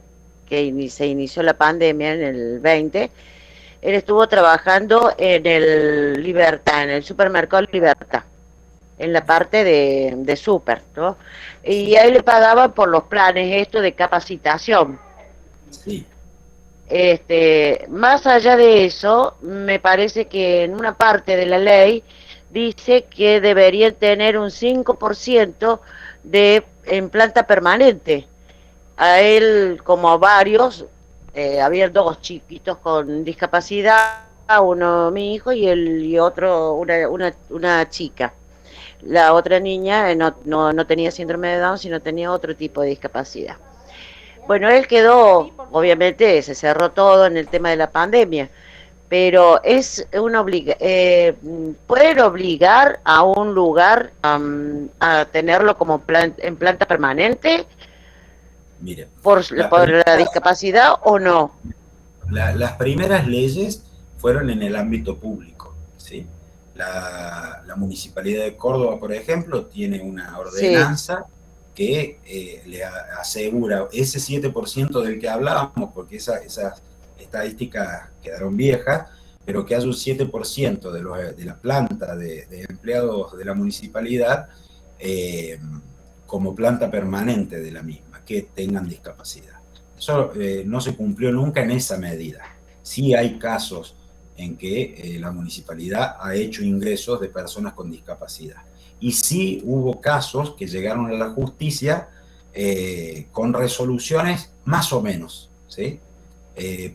que se inició la pandemia en el 20. Él estuvo trabajando en el Libertad, en el supermercado Libertad, en la parte de súper, ¿no? Y ahí le pagaban por los planes esto de capacitación. Sí. Más allá de eso, me parece que en una parte de la ley dice que deberían tener un 5% de en planta permanente. A él, como a varios, había dos chiquitos con discapacidad, uno mi hijo y otro una chica. La otra niña no tenía síndrome de Down, sino tenía otro tipo de discapacidad. Bueno, él quedó, obviamente se cerró todo en el tema de la pandemia, pero es pueden obligar a un lugar a tenerlo como en planta permanente Mire, por la discapacidad o no. las primeras leyes fueron en el ámbito público, ¿sí? La Municipalidad de Córdoba, por ejemplo, tiene una ordenanza que le asegura ese 7% del que hablábamos, porque esas estadísticas quedaron viejas, pero que haya un 7% de la planta de empleados de la municipalidad como planta permanente de la misma, que tengan discapacidad. Eso no se cumplió nunca en esa medida. Sí hay casos en que la municipalidad ha hecho ingresos de personas con discapacidad. Y sí hubo casos que llegaron a la justicia con resoluciones más o menos, ¿sí?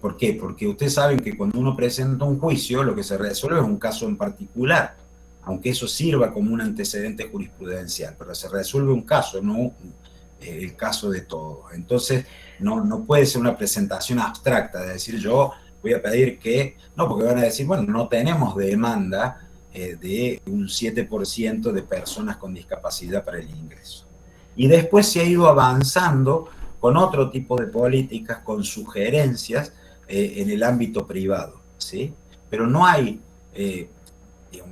¿Por qué? Porque ustedes saben que cuando uno presenta un juicio, lo que se resuelve es un caso en particular, aunque eso sirva como un antecedente jurisprudencial, pero se resuelve un caso, no el caso de todo. Entonces, no puede ser una presentación abstracta de decir yo voy a pedir que, no, porque van a decir, bueno, no tenemos demanda de un 7% de personas con discapacidad para el ingreso. Y después se ha ido avanzando con otro tipo de políticas, con sugerencias en el ámbito privado, ¿sí? Pero no hay,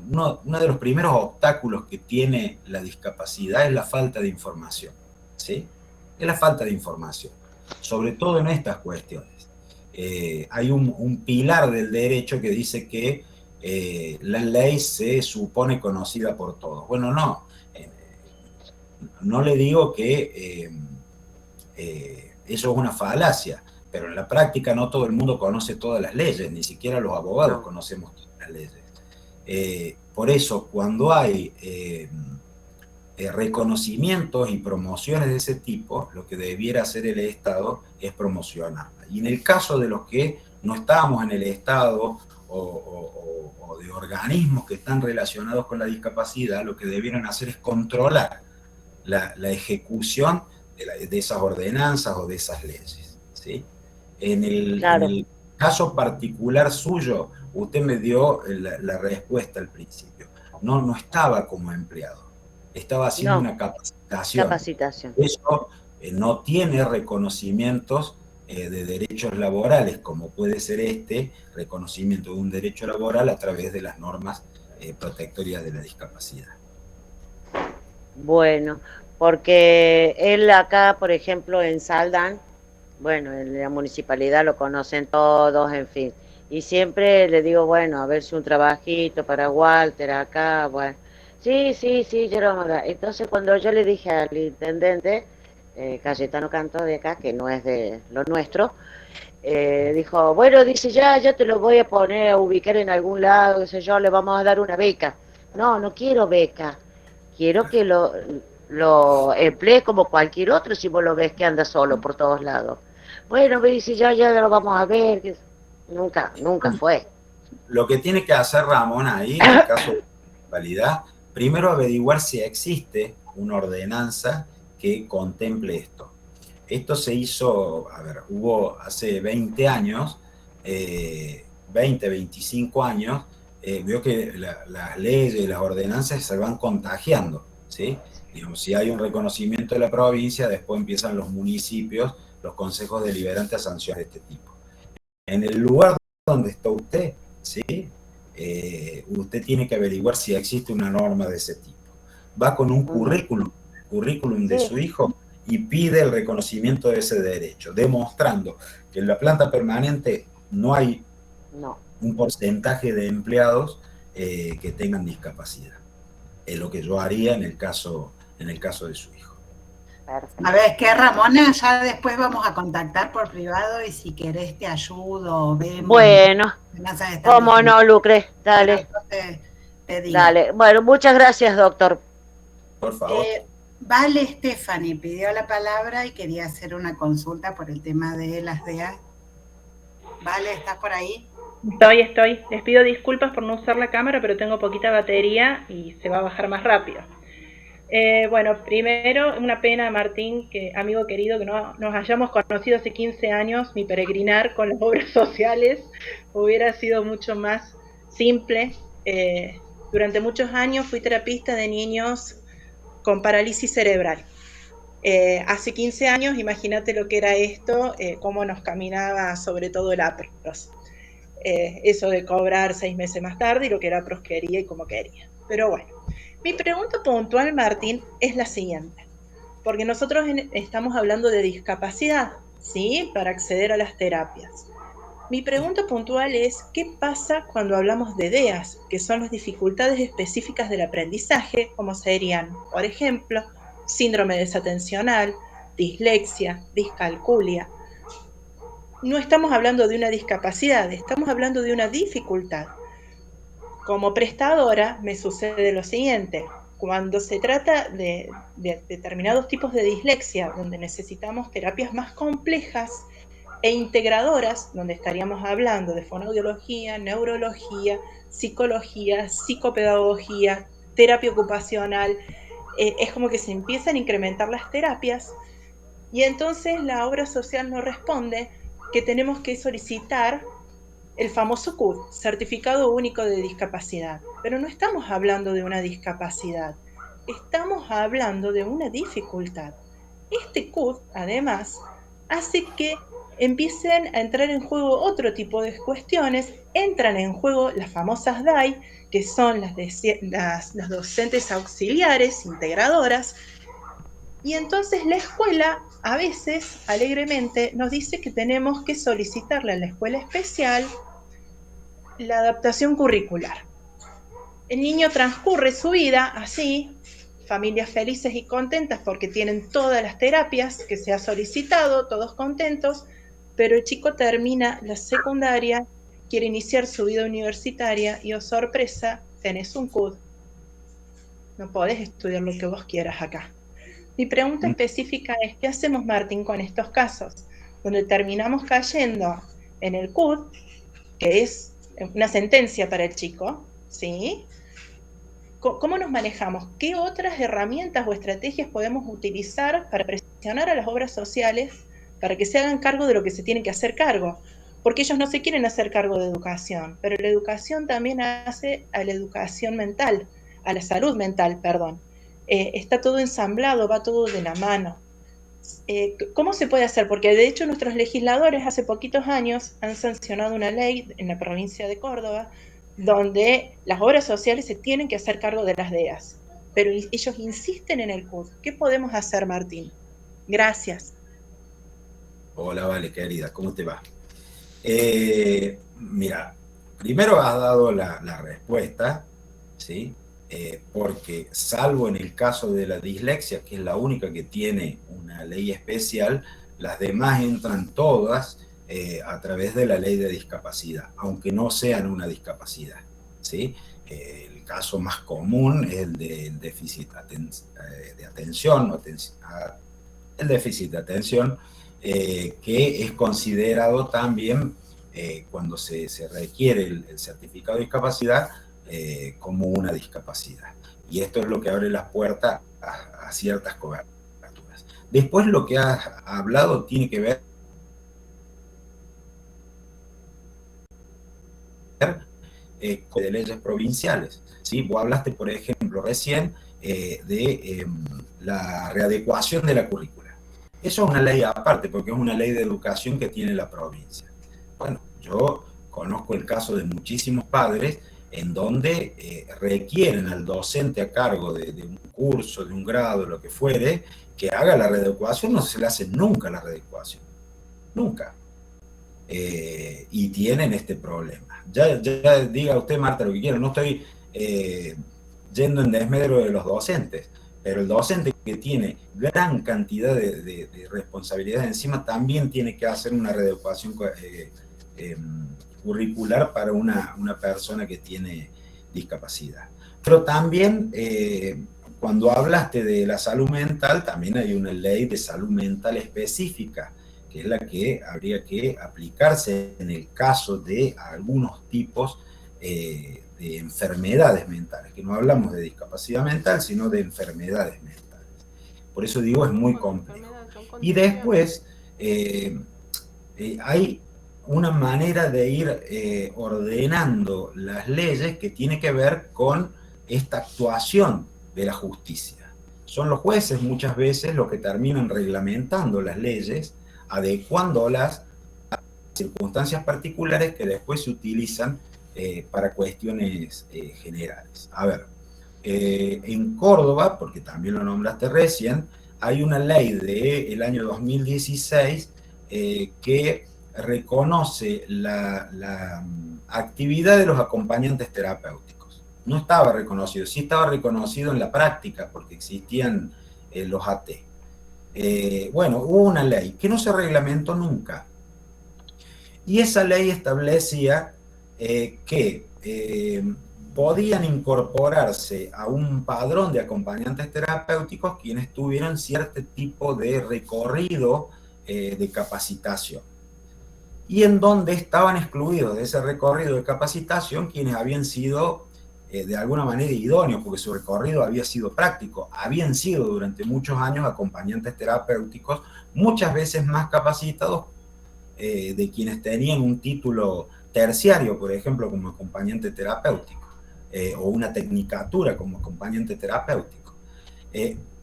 uno de los primeros obstáculos que tiene la discapacidad es la falta de información, ¿sí? Es la falta de información, sobre todo en estas cuestiones. Hay un pilar del derecho que dice que la ley se supone conocida por todos. Bueno, no le digo que eso es una falacia, pero en la práctica no todo el mundo conoce todas las leyes, ni siquiera los abogados conocemos todas las leyes. Por eso, cuando hay reconocimientos y promociones de ese tipo, lo que debiera hacer el Estado es promocionarla. Y en el caso de los que no estábamos en el Estado o de organismos que están relacionados con la discapacidad, lo que debieran hacer es controlar la ejecución de esas ordenanzas o de esas leyes, ¿sí? En el caso particular suyo, usted me dio la respuesta al principio. No estaba como empleado, estaba haciendo una capacitación. Eso no tiene reconocimientos de derechos laborales, como puede ser reconocimiento de un derecho laboral a través de las normas protectorias de la discapacidad. Bueno, porque él acá, por ejemplo, en Saldán, bueno, en la municipalidad lo conocen todos, en fin. Y siempre le digo, bueno, a ver si un trabajito para Walter acá, bueno. Sí, yo lo vamos a dar. Entonces, cuando yo le dije al intendente, Cayetano Canto de acá, que no es de lo nuestro, dijo, bueno, dice, ya te lo voy a poner a ubicar en algún lado, qué sé yo, le vamos a dar una beca. No quiero beca. Quiero que lo emplee como cualquier otro si vos lo ves que anda solo por todos lados. Bueno, me dice, ya lo vamos a ver. Nunca fue. Lo que tiene que hacer Ramón ahí, en el caso de la municipalidad, primero averiguar si existe una ordenanza que contemple esto. Esto se hizo, hubo hace 20 años, 25 años, veo que las leyes y las ordenanzas se van contagiando, ¿sí? Digamos, si hay un reconocimiento de la provincia, después empiezan los municipios, los consejos deliberantes a sanciones de este tipo. En el lugar donde está usted, ¿sí? Usted tiene que averiguar si existe una norma de ese tipo. Va con un currículum de su hijo y pide el reconocimiento de ese derecho, demostrando que en la planta permanente no hay un porcentaje de empleados que tengan discapacidad. Es lo que yo haría en el caso de su hijo. A ver, ¿qué, Ramona? Ya después vamos a contactar por privado y si querés te ayudo, vemos. Bueno, cómo no, Lucre, dale. Te digo. Dale, bueno, muchas gracias, doctor. Por favor. Vale Stephanie pidió la palabra y quería hacer una consulta por el tema de las DEA. Vale, ¿estás por ahí? Estoy. Les pido disculpas por no usar la cámara, pero tengo poquita batería y se va a bajar más rápido. Bueno, primero, una pena, Martín, que amigo querido, que no nos hayamos conocido hace 15 años, mi peregrinar con las obras sociales hubiera sido mucho más simple. Durante muchos años fui terapista de niños con parálisis cerebral. Hace 15 años, imagínate lo que era esto, cómo nos caminaba sobre todo el APROS. Eso de cobrar 6 meses más tarde y lo que era APROS quería y como quería. Pero bueno, mi pregunta puntual, Martín, es la siguiente. Porque nosotros estamos hablando de discapacidad, ¿sí? Para acceder a las terapias. Mi pregunta puntual es, ¿qué pasa cuando hablamos de DEAs, que son las dificultades específicas del aprendizaje, como serían, por ejemplo, síndrome desatencional, dislexia, discalculia? No estamos hablando de una discapacidad, estamos hablando de una dificultad. Como prestadora me sucede lo siguiente. Cuando se trata de determinados tipos de dislexia, donde necesitamos terapias más complejas e integradoras, donde estaríamos hablando de fonoaudiología, neurología, psicología, psicopedagogía, terapia ocupacional, es como que se empiezan a incrementar las terapias y entonces la obra social nos responde que tenemos que solicitar el famoso CUD, Certificado Único de Discapacidad. Pero no estamos hablando de una discapacidad, estamos hablando de una dificultad. Este CUD, además, hace que empiecen a entrar en juego otro tipo de cuestiones, entran en juego las famosas DAI, que son las docentes auxiliares, integradoras, y entonces la escuela a veces, alegremente, nos dice que tenemos que solicitarle a la escuela especial la adaptación curricular. El niño transcurre su vida así, familias felices y contentas porque tienen todas las terapias que se ha solicitado, todos contentos, pero el chico termina la secundaria, quiere iniciar su vida universitaria y, oh sorpresa, tenés un CUD. No podés estudiar lo que vos quieras acá. Mi pregunta específica es, ¿qué hacemos, Martín, con estos casos? Donde terminamos cayendo en el CUD, que es una sentencia para el chico, ¿sí? ¿Cómo nos manejamos? ¿Qué otras herramientas o estrategias podemos utilizar para presionar a las obras sociales para que se hagan cargo de lo que se tiene que hacer cargo? Porque ellos no se quieren hacer cargo de educación, pero la educación también hace a la educación mental, a la salud mental, perdón. Está todo ensamblado, va todo de la mano. ¿Cómo se puede hacer? Porque de hecho nuestros legisladores hace poquitos años han sancionado una ley en la provincia de Córdoba donde las obras sociales se tienen que hacer cargo de las DEAs, pero ellos insisten en el CUD. ¿Qué podemos hacer, Martín? Gracias. Hola, Vale, querida, ¿cómo te va? Mira, primero has dado la respuesta, ¿sí? Porque salvo en el caso de la dislexia, que es la única que tiene una ley especial, las demás entran todas a través de la ley de discapacidad, aunque no sean una discapacidad, ¿sí? El caso más común es el del déficit de atención, el déficit de atención, que es considerado también, cuando se requiere el certificado de discapacidad, como una discapacidad. Y esto es lo que abre las puertas a ciertas coberturas. Después lo que has hablado tiene que ver de leyes provinciales, ¿sí? Vos hablaste, por ejemplo, recién de la readecuación de la currícula. Eso es una ley aparte, porque es una ley de educación que tiene la provincia. Bueno, yo conozco el caso de muchísimos padres en donde requieren al docente a cargo de un curso, de un grado, lo que fuere, que haga la readecuación. No se le hace nunca la readecuación, nunca. Y tienen este problema. Ya diga usted, Marta, lo que quiera, no estoy yendo en desmedro de los docentes, pero el docente que tiene gran cantidad de responsabilidades encima también tiene que hacer una readecuación curricular para una persona que tiene discapacidad. Pero también cuando hablaste de la salud mental, también hay una ley de salud mental específica, que es la que habría que aplicarse en el caso de algunos tipos de enfermedades mentales, que no hablamos de discapacidad mental, sino de enfermedades mentales. Por eso digo, es muy complejo. Y después hay una manera de ir ordenando las leyes que tiene que ver con esta actuación de la justicia. Son los jueces muchas veces los que terminan reglamentando las leyes, adecuándolas a circunstancias particulares que después se utilizan para cuestiones generales. A ver, en Córdoba, porque también lo nombraste recién, hay una ley del año 2016 que reconoce la actividad de los acompañantes terapéuticos. No estaba reconocido, sí estaba reconocido en la práctica, porque existían los AT. Bueno, hubo una ley que no se reglamentó nunca. Y esa ley establecía que podían incorporarse a un padrón de acompañantes terapéuticos quienes tuvieran cierto tipo de recorrido de capacitación. Y en donde estaban excluidos de ese recorrido de capacitación quienes habían sido de alguna manera idóneos, porque su recorrido había sido práctico, habían sido durante muchos años acompañantes terapéuticos, muchas veces más capacitados de quienes tenían un título terciario, por ejemplo, como acompañante terapéutico, o una tecnicatura como acompañante terapéutico.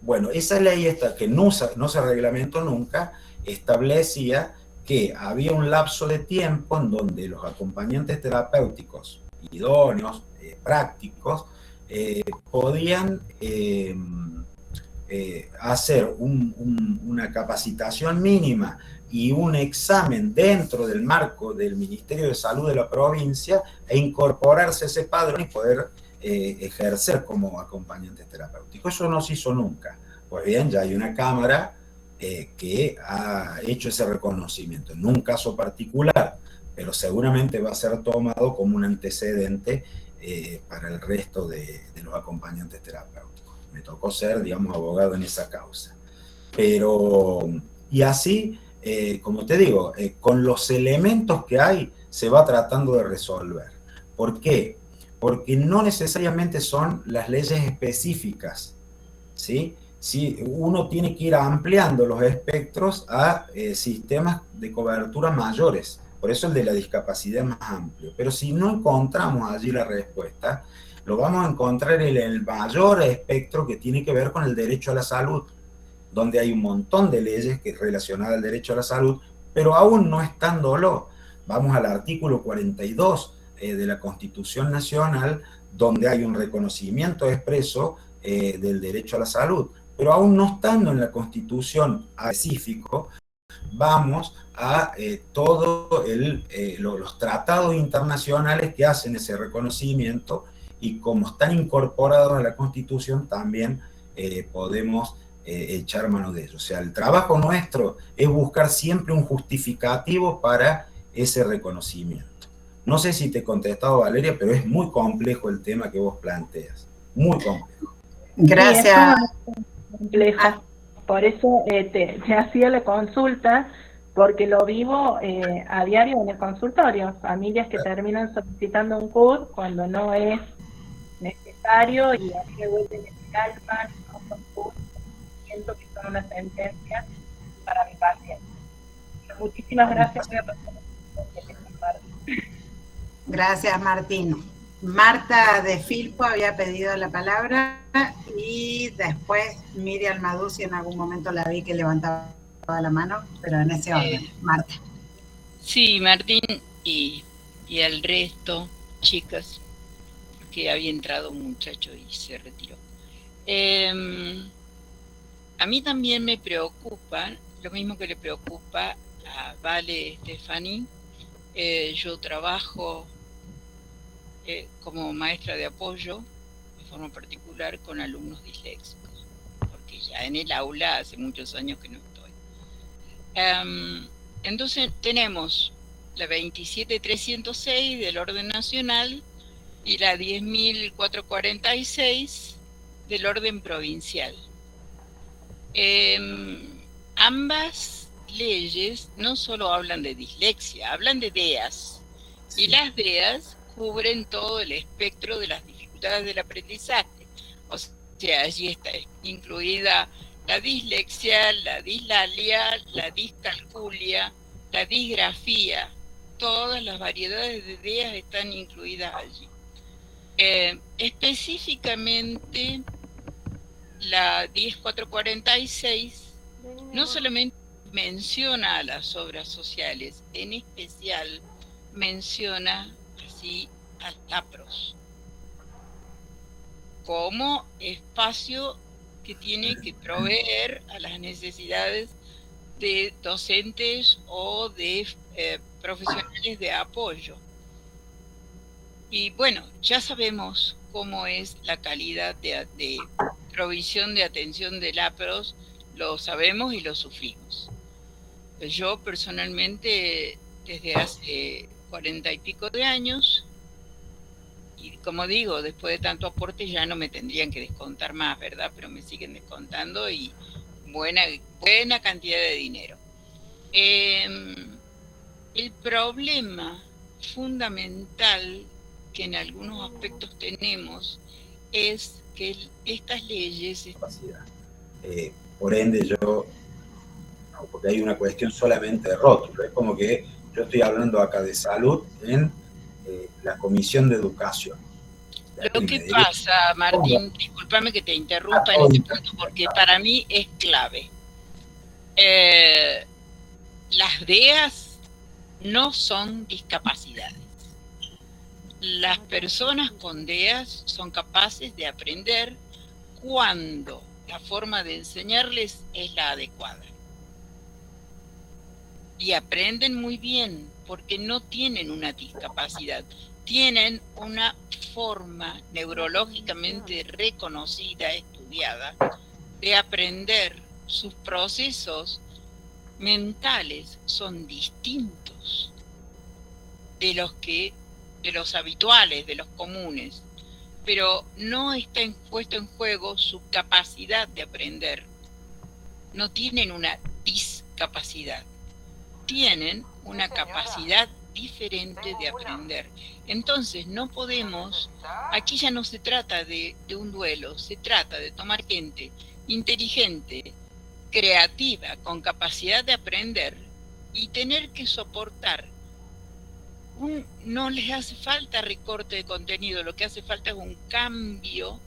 Bueno, esa ley esta, que no se reglamentó nunca, establecía que había un lapso de tiempo en donde los acompañantes terapéuticos idóneos, prácticos, podían hacer una capacitación mínima y un examen dentro del marco del Ministerio de Salud de la provincia e incorporarse a ese padrón y poder ejercer como acompañante terapéutico. Eso no se hizo nunca. Pues bien, ya hay una Cámara que ha hecho ese reconocimiento, en un caso particular, pero seguramente va a ser tomado como un antecedente para el resto de los acompañantes terapéuticos. Me tocó ser, digamos, abogado en esa causa. Pero, y así, como te digo, con los elementos que hay, se va tratando de resolver. ¿Por qué? Porque no necesariamente son las leyes específicas, ¿sí? Sí, uno tiene que ir ampliando los espectros a sistemas de cobertura mayores. Por eso el de la discapacidad es más amplio. Pero si no encontramos allí la respuesta, lo vamos a encontrar en el mayor espectro que tiene que ver con el derecho a la salud, donde hay un montón de leyes relacionadas al derecho a la salud, pero aún no estándolo. Vamos al artículo 42 de la Constitución Nacional, donde hay un reconocimiento expreso del derecho a la salud. Pero aún no estando en la Constitución específico, vamos a todos los tratados internacionales que hacen ese reconocimiento, y como están incorporados a la Constitución, también podemos echar mano de ellos. O sea, el trabajo nuestro es buscar siempre un justificativo para ese reconocimiento. No sé si te he contestado, Valeria, pero es muy complejo el tema que vos planteas. Muy complejo. Gracias. Complejo. Por eso te hacía la consulta, porque lo vivo a diario en el consultorio. Familias que terminan solicitando un CUD cuando no es necesario, y a mí me vuelven el alma, no son CUD, siento que son una sentencia para mi paciente. Muchísimas gracias. Gracias, Martín. Marta de Filpo había pedido la palabra, y después Miriam Maduzzi, en algún momento la vi que levantaba la mano, pero en ese orden. Marta. Sí, Martín y el resto, chicas, porque había entrado un muchacho y se retiró. A mí también me preocupa, lo mismo que le preocupa a Vale Stefani. Yo trabajo como maestra de apoyo, de forma particular con alumnos disléxicos, porque ya en el aula hace muchos años que no estoy. Entonces tenemos la 27306 del orden nacional y la 10.446 del orden provincial. Ambas leyes no solo hablan de dislexia, hablan de DEAs. Y las DEAs cubren todo el espectro de las dificultades del aprendizaje. O sea, allí está incluida la dislexia, la dislalia, la discalculia, la disgrafía. Todas las variedades de DEAs están incluidas allí. Específicamente, la 10446 no solamente menciona a las obras sociales, en especial menciona así al APROS como espacio que tiene que proveer a las necesidades de docentes o de profesionales de apoyo. Y bueno, ya sabemos cómo es la calidad de provisión de atención del APROS, lo sabemos y lo sufrimos. Yo personalmente, desde hace 40 y pico de años, y como digo, después de tanto aporte ya no me tendrían que descontar más, ¿verdad? Pero me siguen descontando y buena cantidad de dinero. El problema fundamental que en algunos aspectos tenemos es que estas leyes... por ende, no, porque hay una cuestión solamente de rótulo. Es como que yo estoy hablando acá de salud en la Comisión de Educación. Lo que pasa, Martín, discúlpame que te interrumpa en ese punto, porque para mí es clave. Las DEAs no son discapacidades. Las personas con DEAs son capaces de aprender cuando la forma de enseñarles es la adecuada. Y aprenden muy bien porque no tienen una discapacidad, tienen una forma neurológicamente reconocida, estudiada, de aprender. Sus procesos mentales son distintos de los habituales, de los comunes, pero no está puesto en juego su capacidad de aprender. No tienen una discapacidad, tienen una capacidad diferente de aprender. Entonces no podemos, aquí ya no se trata de un duelo, se trata de tomar gente inteligente, creativa, con capacidad de aprender y tener que soportar. No les hace falta recorte de contenido, lo que hace falta es un cambio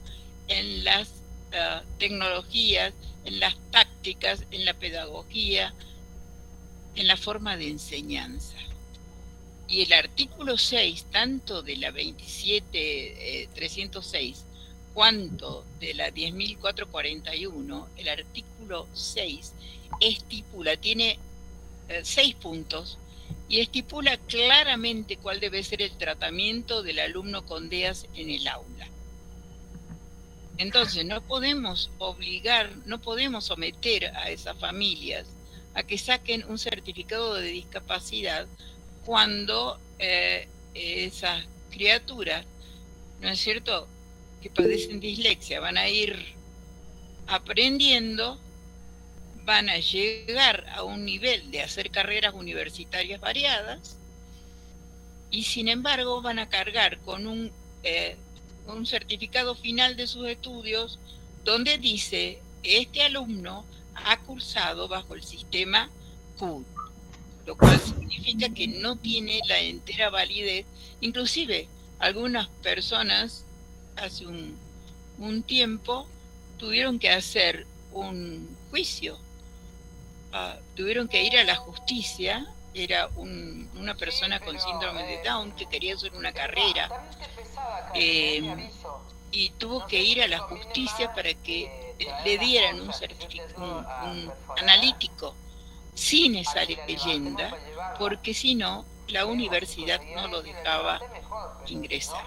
en las tecnologías, en las tácticas, en la pedagogía, en la forma de enseñanza. Y el artículo 6, tanto de la 27.306 cuanto de la 10.441, el artículo 6 estipula, tiene 6 puntos, y estipula claramente cuál debe ser el tratamiento del alumno con DEAs en el aula. Entonces no podemos someter a esas familias a que saquen un certificado de discapacidad cuando esas criaturas, ¿no es cierto?, que padecen dislexia, van a ir aprendiendo, van a llegar a un nivel de hacer carreras universitarias variadas y sin embargo van a cargar con un certificado final de sus estudios donde dice: este alumno ha cursado bajo el sistema CUT, lo cual significa que no tiene la entera validez. Inclusive algunas personas hace un tiempo tuvieron que hacer un juicio, tuvieron que ir a la justicia. Era una persona con síndrome de Down que quería hacer una carrera y tuvo que ir a la justicia para que le dieran un certificado, un analítico sin esa leyenda, porque si no, la universidad no lo dejaba ingresar.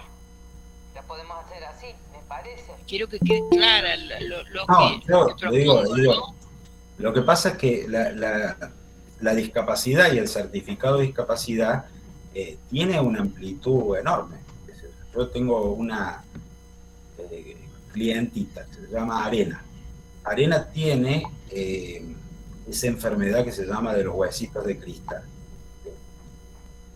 La podemos hacer así, me parece. Quiero que quede clara lo que digo, lo que pasa es que la discapacidad y el certificado de discapacidad tiene una amplitud enorme. Yo tengo una clientita, que se llama Arena. Arena tiene esa enfermedad que se llama de los huesitos de cristal.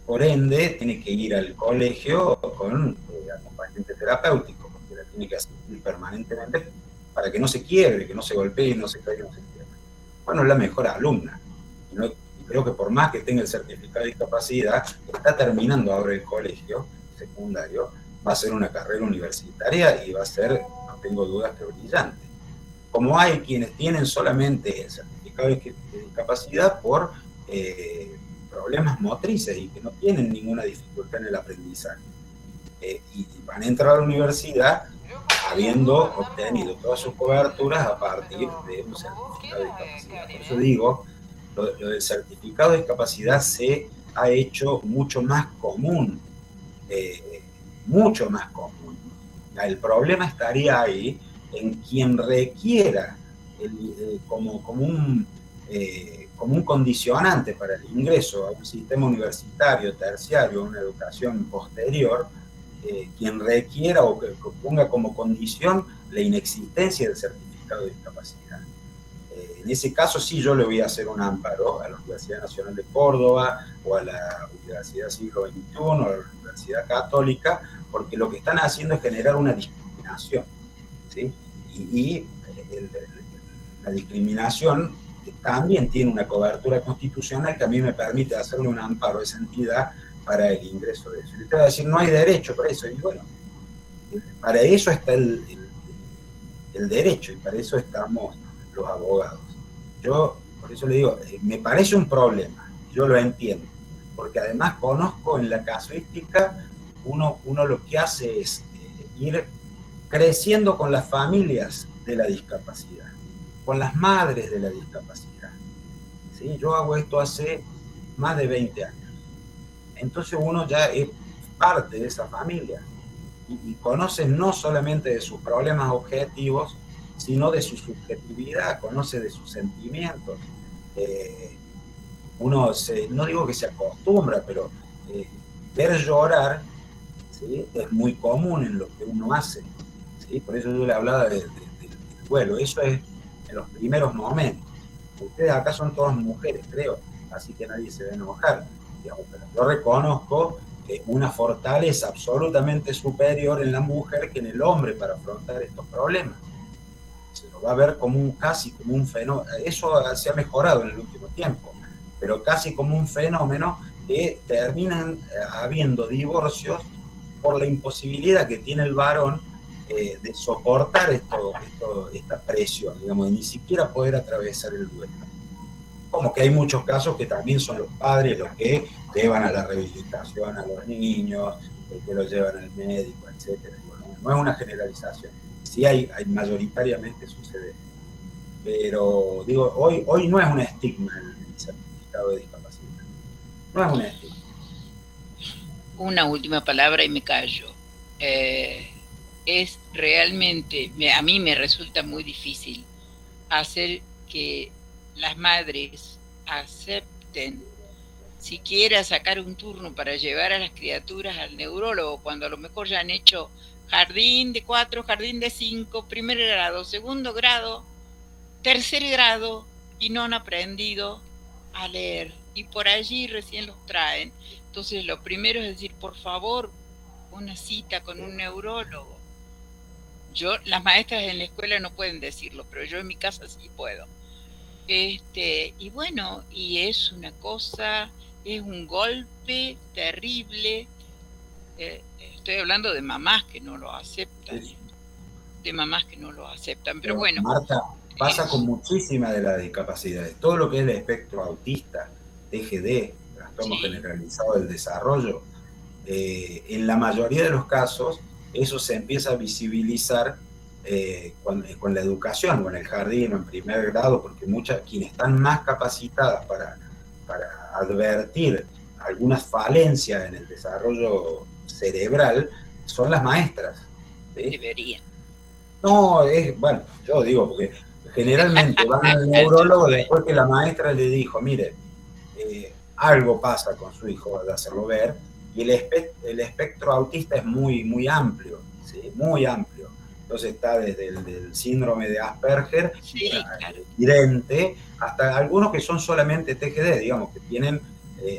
Por ende, tiene que ir al colegio con acompañante terapéutico, porque la tiene que asistir permanentemente para que no se quiebre, que no se golpee, no se caiga, no se quiebre. Bueno, es la mejor alumna. No, creo que por más que tenga el certificado de discapacidad, está terminando ahora el colegio secundario, va a ser una carrera universitaria y va a ser, no tengo dudas, que brillante. Como hay quienes tienen solamente el certificado de discapacidad por problemas motrices y que no tienen ninguna dificultad en el aprendizaje. Y van a entrar a la universidad habiendo obtenido todas sus coberturas a partir de un certificado de discapacidad. Por eso digo, lo del certificado de discapacidad se ha hecho mucho más común, mucho más común. El problema estaría ahí en quien requiera como un condicionante para el ingreso a un sistema universitario, terciario, una educación posterior, quien requiera o que ponga como condición la inexistencia del certificado de discapacidad. En ese caso sí yo le voy a hacer un amparo a la Universidad Nacional de Córdoba o a la Universidad Siglo XXI o a la Universidad Católica, porque lo que están haciendo es generar una discriminación, ¿sí? Y la discriminación también tiene una cobertura constitucional que a mí me permite hacerle un amparo a esa entidad para el ingreso de eso. Y usted va a decir, no hay derecho para eso. Y bueno, para eso está el derecho y para eso estamos los abogados. Yo, por eso le digo, me parece un problema, yo lo entiendo, porque además conozco en la casuística, uno lo que hace es ir creciendo con las familias de la discapacidad, con las madres de la discapacidad. ¿Sí? Yo hago esto hace más de 20 años. Entonces uno ya es parte de esa familia y conoce no solamente de sus problemas objetivos, sino de su subjetividad, conoce de sus sentimientos. Uno no digo que se acostumbra, pero ver llorar, ¿sí?, es muy común en lo que uno hace, ¿sí? Por eso yo le hablaba del duelo. Eso es en los primeros momentos. Ustedes acá son todas mujeres, creo, así que nadie se va a enojar, digamos, pero yo reconozco una fortaleza absolutamente superior en la mujer que en el hombre para afrontar estos problemas. Se lo va a ver como casi como un fenómeno. Eso se ha mejorado en el último tiempo, pero casi como un fenómeno que terminan habiendo divorcios por la imposibilidad que tiene el varón de soportar esta presión, digamos, y ni siquiera poder atravesar el duelo. Como que hay muchos casos que también son los padres los que llevan a la rehabilitación a los niños, que los llevan al médico, etc. Bueno, no es una generalización. Sí hay mayoritariamente sucede. Pero digo, hoy no es un estigma el certificado de discapacidad. No es un estigma. Una última palabra y me callo. Es realmente, a mí me resulta muy difícil hacer que las madres acepten siquiera sacar un turno para llevar a las criaturas al neurólogo, cuando a lo mejor ya han hecho jardín de 4, jardín de 5, primer grado, segundo grado, tercer grado, y no han aprendido a leer. Y por allí recién los traen. Entonces lo primero es decir, por favor, una cita con un neurólogo. Las maestras en la escuela no pueden decirlo, pero yo en mi casa sí puedo. Y bueno, y es una cosa, es un golpe terrible. Estoy hablando de mamás que no lo aceptan, pero bueno. Marta, pasa con muchísimas de las discapacidades. Todo lo que es el espectro autista, TGD, trastorno generalizado del desarrollo, en la mayoría de los casos, eso se empieza a visibilizar con la educación, o en el jardín, o en primer grado, porque quienes están más capacitadas para advertir algunas falencias en el desarrollo cerebral son las maestras, ¿sí? Deberían. No, bueno, yo digo, porque generalmente van al neurólogo después que la maestra le dijo, mire, algo pasa con su hijo, de hacerlo ver, y el espectro autista es muy, muy amplio, ¿sí? Muy amplio. Entonces está desde el del síndrome de Asperger, Sí, claro. evidente, hasta algunos que son solamente TGD, digamos, que tienen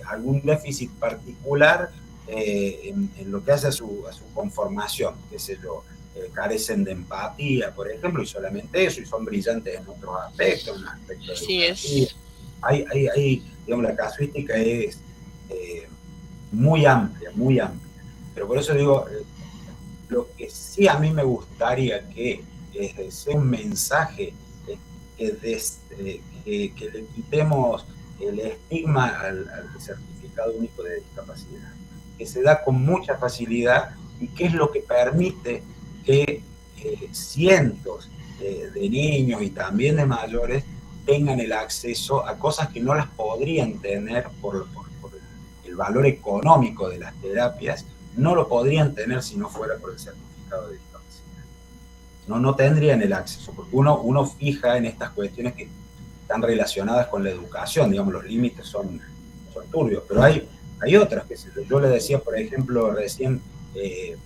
algún déficit particular en lo que hace a su conformación, qué sé yo, carecen de empatía, por ejemplo, y solamente eso, y son brillantes en otros aspectos, en aspectos Así educativos. es. Digamos, la casuística es muy amplia, muy amplia. Pero por eso digo, lo que sí a mí me gustaría que sea un mensaje que le quitemos el estigma al certificado único de discapacidad, que se da con mucha facilidad y que es lo que permite que cientos de niños y también de mayores tengan el acceso a cosas que no las podrían tener por el valor económico de las terapias, no lo podrían tener si no fuera por el certificado de discapacidad. No tendrían el acceso, porque uno fija en estas cuestiones que están relacionadas con la educación, digamos, los límites son turbios, pero hay otras, que yo le decía, por ejemplo, recién le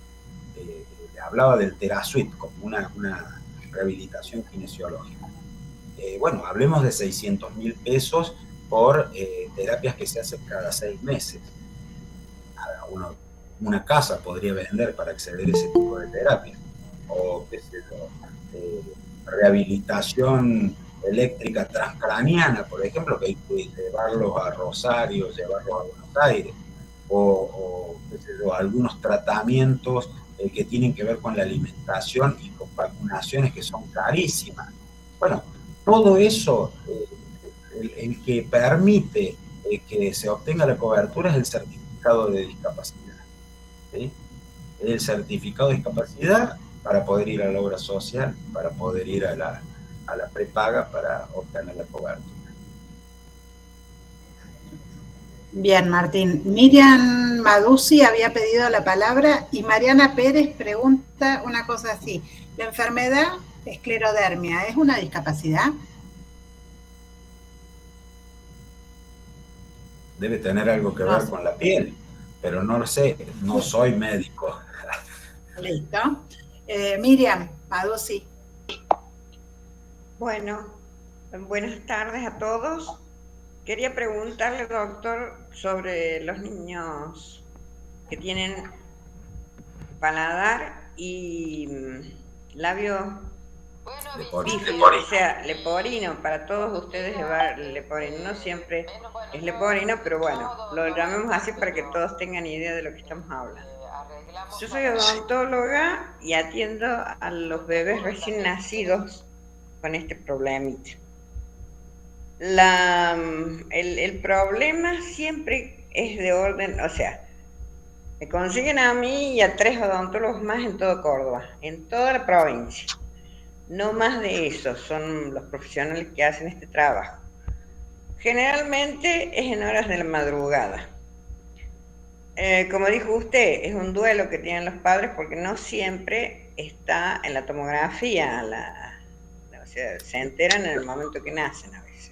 hablaba del TeraSuite como una rehabilitación kinesiológica. Bueno, hablemos de 600.000 pesos por terapias que se hacen cada 6 meses. Una casa podría vender para acceder a ese tipo de terapia. O, qué sé yo, rehabilitación eléctrica transcraniana, por ejemplo, que hay que llevarlos a Rosario, llevarlos a Buenos Aires. O qué sé yo, algunos tratamientos que tienen que ver con la alimentación y con vacunaciones que son carísimas. Bueno, todo eso, el que permite que se obtenga la cobertura es el certificado de discapacidad. ¿Sí? El certificado de discapacidad para poder ir a la obra social, para poder ir a la prepaga para obtener la cobertura. Bien, Martín. Miriam Madusi había pedido la palabra y Mariana Pérez pregunta una cosa así. ¿La enfermedad esclerodermia es una discapacidad? Debe tener algo que ver con la piel, pero no lo sé, no soy médico. Listo. Miriam Madusi. Bueno, buenas tardes a todos. Quería preguntarle, doctor, sobre los niños que tienen paladar y labio bífido, o sea, leporino. Para todos ustedes llevar leporino. No siempre es leporino, pero bueno, lo llamemos así para que todos tengan idea de lo que estamos hablando. Yo soy odontóloga y atiendo a los bebés recién nacidos con este problemita. El problema siempre es de orden, o sea, me consiguen a mí y a 3 odontólogos más en todo Córdoba, en toda la provincia. No más de eso, son los profesionales que hacen este trabajo. Generalmente es en horas de la madrugada. Como dijo usted, es un duelo que tienen los padres porque no siempre está en la tomografía, o sea, se enteran en el momento que nacen a veces.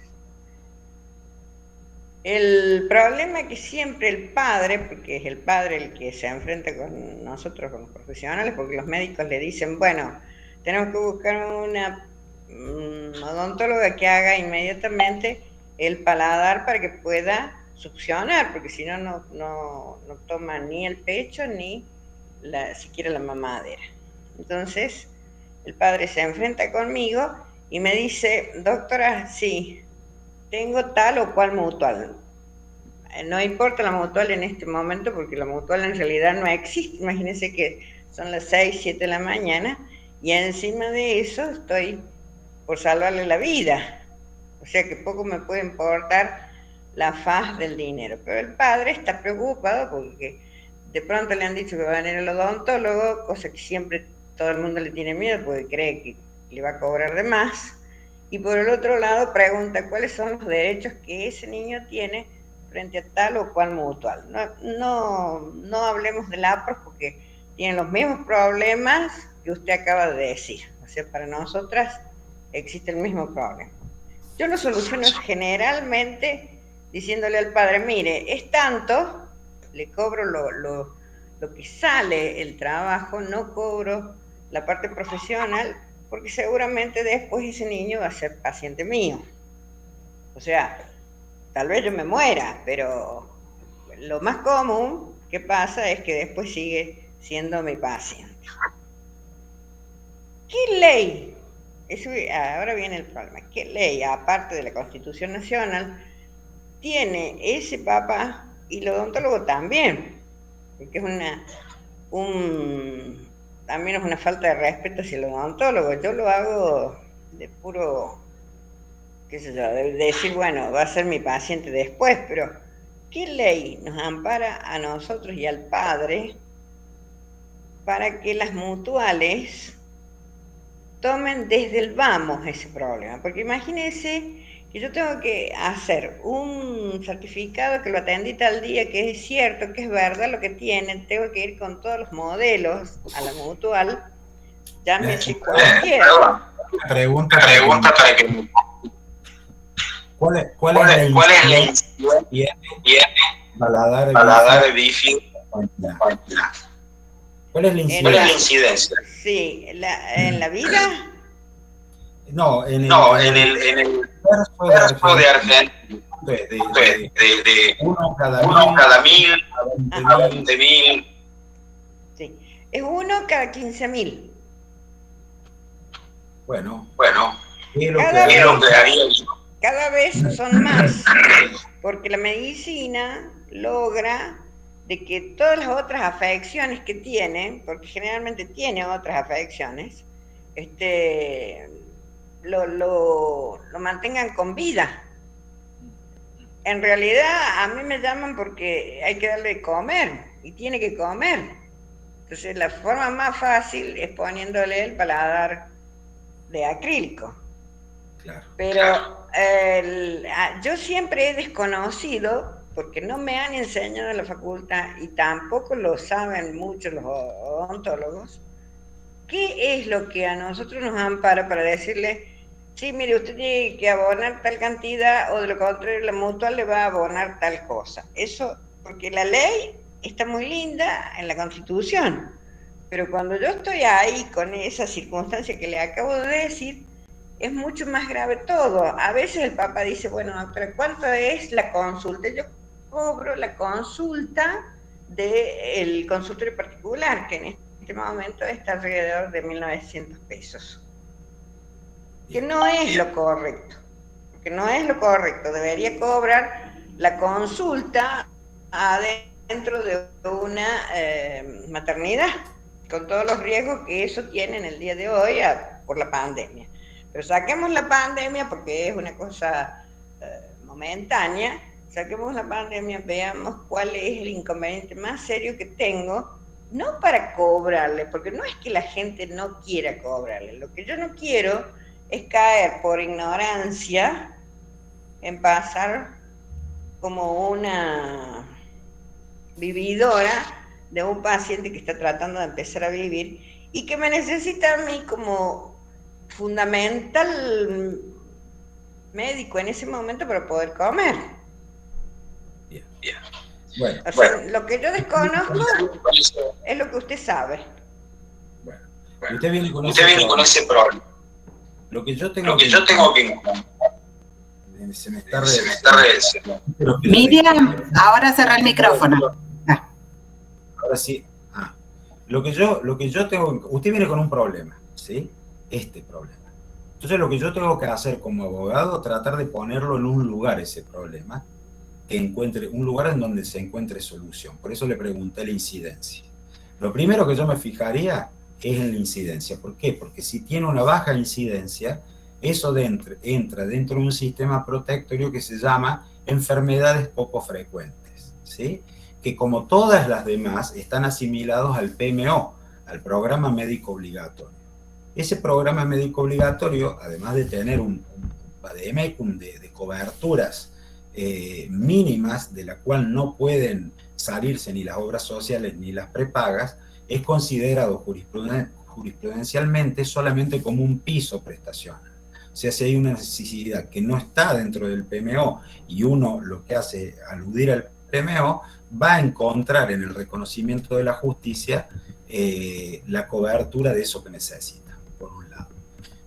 El problema es que siempre el padre, porque es el padre el que se enfrenta con nosotros, con los profesionales, porque los médicos le dicen, bueno, tenemos que buscar una odontóloga que haga inmediatamente el paladar para que pueda succionar, porque si no, no toma ni el pecho ni siquiera la mamadera. Entonces, el padre se enfrenta conmigo y me dice, doctora, sí, tengo tal o cual mutual. No importa la mutual en este momento, porque la mutual en realidad no existe. Imagínense que son las 6, 7 de la mañana y encima de eso estoy por salvarle la vida. O sea que poco me puede importar la faz del dinero. Pero el padre está preocupado porque de pronto le han dicho que va a venir el odontólogo, cosa que siempre todo el mundo le tiene miedo porque cree que le va a cobrar de más. Y por el otro lado pregunta cuáles son los derechos que ese niño tiene frente a tal o cual mutual. No hablemos de la APROS porque tienen los mismos problemas que usted acaba de decir. O sea, para nosotras existe el mismo problema. Yo lo soluciono generalmente diciéndole al padre, mire, es tanto, le cobro lo que sale el trabajo, no cobro la parte profesional, porque seguramente después ese niño va a ser paciente mío. O sea, tal vez yo me muera, pero lo más común que pasa es que después sigue siendo mi paciente. ¿Qué ley? Ahora viene el problema. ¿Qué ley, aparte de la Constitución Nacional, tiene ese papá y el odontólogo también? Porque también es una falta de respeto hacia el odontólogo. Yo lo hago de puro, qué sé yo, de decir, bueno, va a ser mi paciente después, pero ¿qué ley nos ampara a nosotros y al padre para que las mutuales tomen desde el vamos ese problema? Porque imagínense que yo tengo que hacer un certificado que lo atendí tal día, que es cierto, que es verdad lo que tienen, tengo que ir con todos los modelos a la mutual, llámese cualquiera. Pregunta para que... ¿Cuál es la incidencia paladar difícil? ¿Cuál es la incidencia? Sí, ¿en la vida? No, en el verso de Argentina, de 1 cada 1000 a 20.000. Sí, es 1 cada 15.000. Bueno, ¿qué es lo que haría yo? Cada vez son más, porque la medicina logra de que todas las otras afecciones que tiene, porque generalmente tiene otras afecciones, lo mantengan con vida. En realidad a mí me llaman porque hay que darle de comer y tiene que comer. Entonces la forma más fácil es poniéndole el paladar de acrílico. Claro. Pero yo siempre he desconocido, porque no me han enseñado en la facultad y tampoco lo saben muchos los odontólogos, qué es lo que a nosotros nos ampara para decirle, sí, mire, usted tiene que abonar tal cantidad, o de lo contrario la mutual le va a abonar tal cosa. Eso, porque la ley está muy linda en la Constitución, pero cuando yo estoy ahí con esa circunstancia que le acabo de decir, es mucho más grave todo. A veces el papá dice, bueno, doctora, ¿cuánto es la consulta? Yo cobro la consulta del consultorio particular, que en este momento está alrededor de 1.900 pesos. Que no es lo correcto. Debería cobrar la consulta adentro de una maternidad, con todos los riesgos que eso tiene en el día de hoy por la pandemia. Pero saquemos la pandemia, porque es una cosa momentánea, saquemos la pandemia, veamos cuál es el inconveniente más serio que tengo, no para cobrarle, porque no es que la gente no quiera cobrarle, lo que yo no quiero es caer por ignorancia en pasar como una vividora de un paciente que está tratando de empezar a vivir y que me necesita a mí como fundamental médico en ese momento para poder comer. Bien. Bueno, o sea, lo que yo desconozco es lo que usted sabe. Bueno, usted viene con ese problema. Lo que yo tengo que se me está Miriam, ahora cerra el micrófono. Ahora sí. Lo que yo tengo, usted viene con un problema, ¿sí? Este problema. Entonces lo que yo tengo que hacer como abogado, tratar de ponerlo en un lugar ese problema, que encuentre un lugar en donde se encuentre solución. Por eso le pregunté la incidencia. Lo primero que yo me fijaría es en la incidencia. ¿Por qué? Porque si tiene una baja incidencia, eso entra dentro de un sistema protectorio que se llama enfermedades poco frecuentes, ¿sí? Que como todas las demás están asimilados al PMO, al programa médico obligatorio. Ese programa médico obligatorio, además de tener un vademecum de coberturas mínimas, de la cual no pueden salirse ni las obras sociales ni las prepagas, es considerado jurisprudencialmente solamente como un piso prestacional. O sea, si hay una necesidad que no está dentro del PMO y uno lo que hace es aludir al PMO, va a encontrar en el reconocimiento de la justicia la cobertura de eso que necesita, por un lado.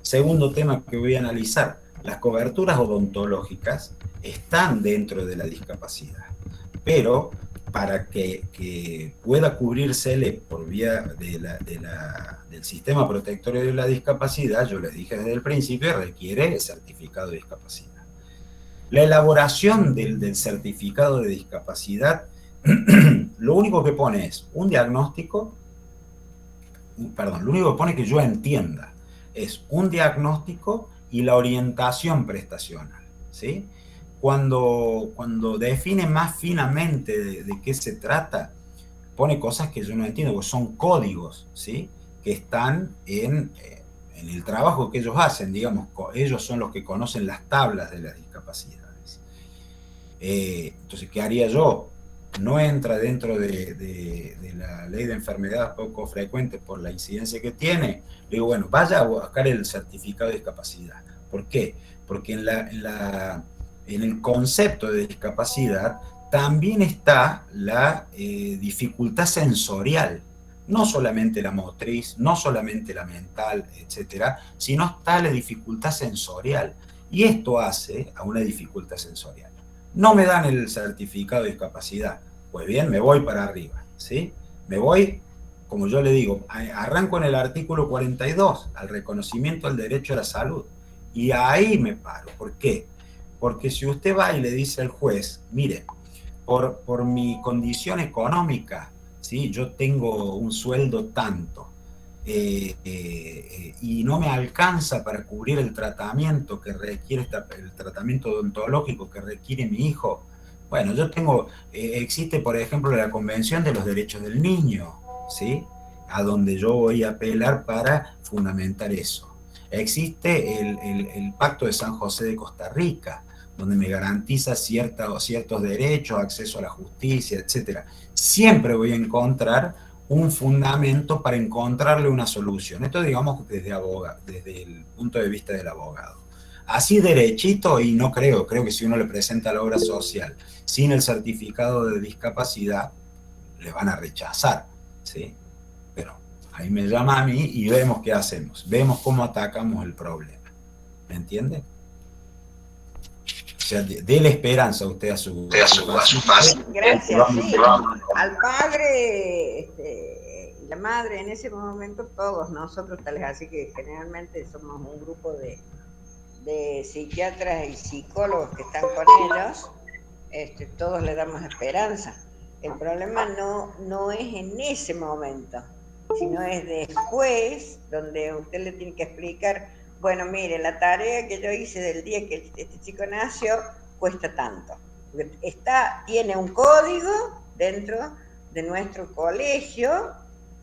Segundo tema que voy a analizar, las coberturas odontológicas están dentro de la discapacidad, pero para que pueda cubrírsele por vía del sistema protectorio de la discapacidad, yo les dije desde el principio, requiere el certificado de discapacidad. La elaboración del certificado de discapacidad, lo único que pone es un diagnóstico, lo único que pone que yo entienda, es un diagnóstico y la orientación prestacional, ¿sí? Cuando define más finamente de qué se trata, pone cosas que yo no entiendo, porque son códigos, ¿sí? Que están en el trabajo que ellos hacen, digamos, ellos son los que conocen las tablas de las discapacidades. Entonces, ¿qué haría yo? No entra dentro de la ley de enfermedades poco frecuentes por la incidencia que tiene. Le digo, bueno, vaya a buscar el certificado de discapacidad. ¿Por qué? Porque en el concepto de discapacidad también está la dificultad sensorial. No solamente la motriz, no solamente la mental, etcétera, sino está la dificultad sensorial. Y esto hace a una dificultad sensorial. No me dan el certificado de discapacidad. Pues bien, me voy para arriba, ¿sí? Me voy, como yo le digo, arranco en el artículo 42, al reconocimiento del derecho a la salud. Y ahí me paro. ¿Por qué? Porque si usted va y le dice al juez, mire, por mi condición económica, ¿sí? Yo tengo un sueldo tanto, y no me alcanza para cubrir el tratamiento que requiere, el tratamiento odontológico que requiere mi hijo. Bueno, yo tengo, existe por ejemplo la Convención de los Derechos del Niño, ¿sí? A donde yo voy a apelar para fundamentar eso. Existe el Pacto de San José de Costa Rica, donde me garantiza ciertos derechos, acceso a la justicia, etc. Siempre voy a encontrar un fundamento para encontrarle una solución. Esto digamos desde el punto de vista del abogado. Así derechito, y no creo que si uno le presenta la obra social sin el certificado de discapacidad, le van a rechazar, ¿sí? Pero ahí me llama a mí y vemos qué hacemos, vemos cómo atacamos el problema. ¿Me entiende? O sea, déle esperanza a usted a su padre. Gracias, sí. Al padre y la madre, en ese momento todos nosotros, tal vez así que generalmente somos un grupo de psiquiatras y psicólogos que están con ellos, todos le damos esperanza. El problema no es en ese momento, sino es después, donde usted le tiene que explicar, bueno, mire, la tarea que yo hice del día que este chico nació cuesta tanto. Tiene un código dentro de nuestro colegio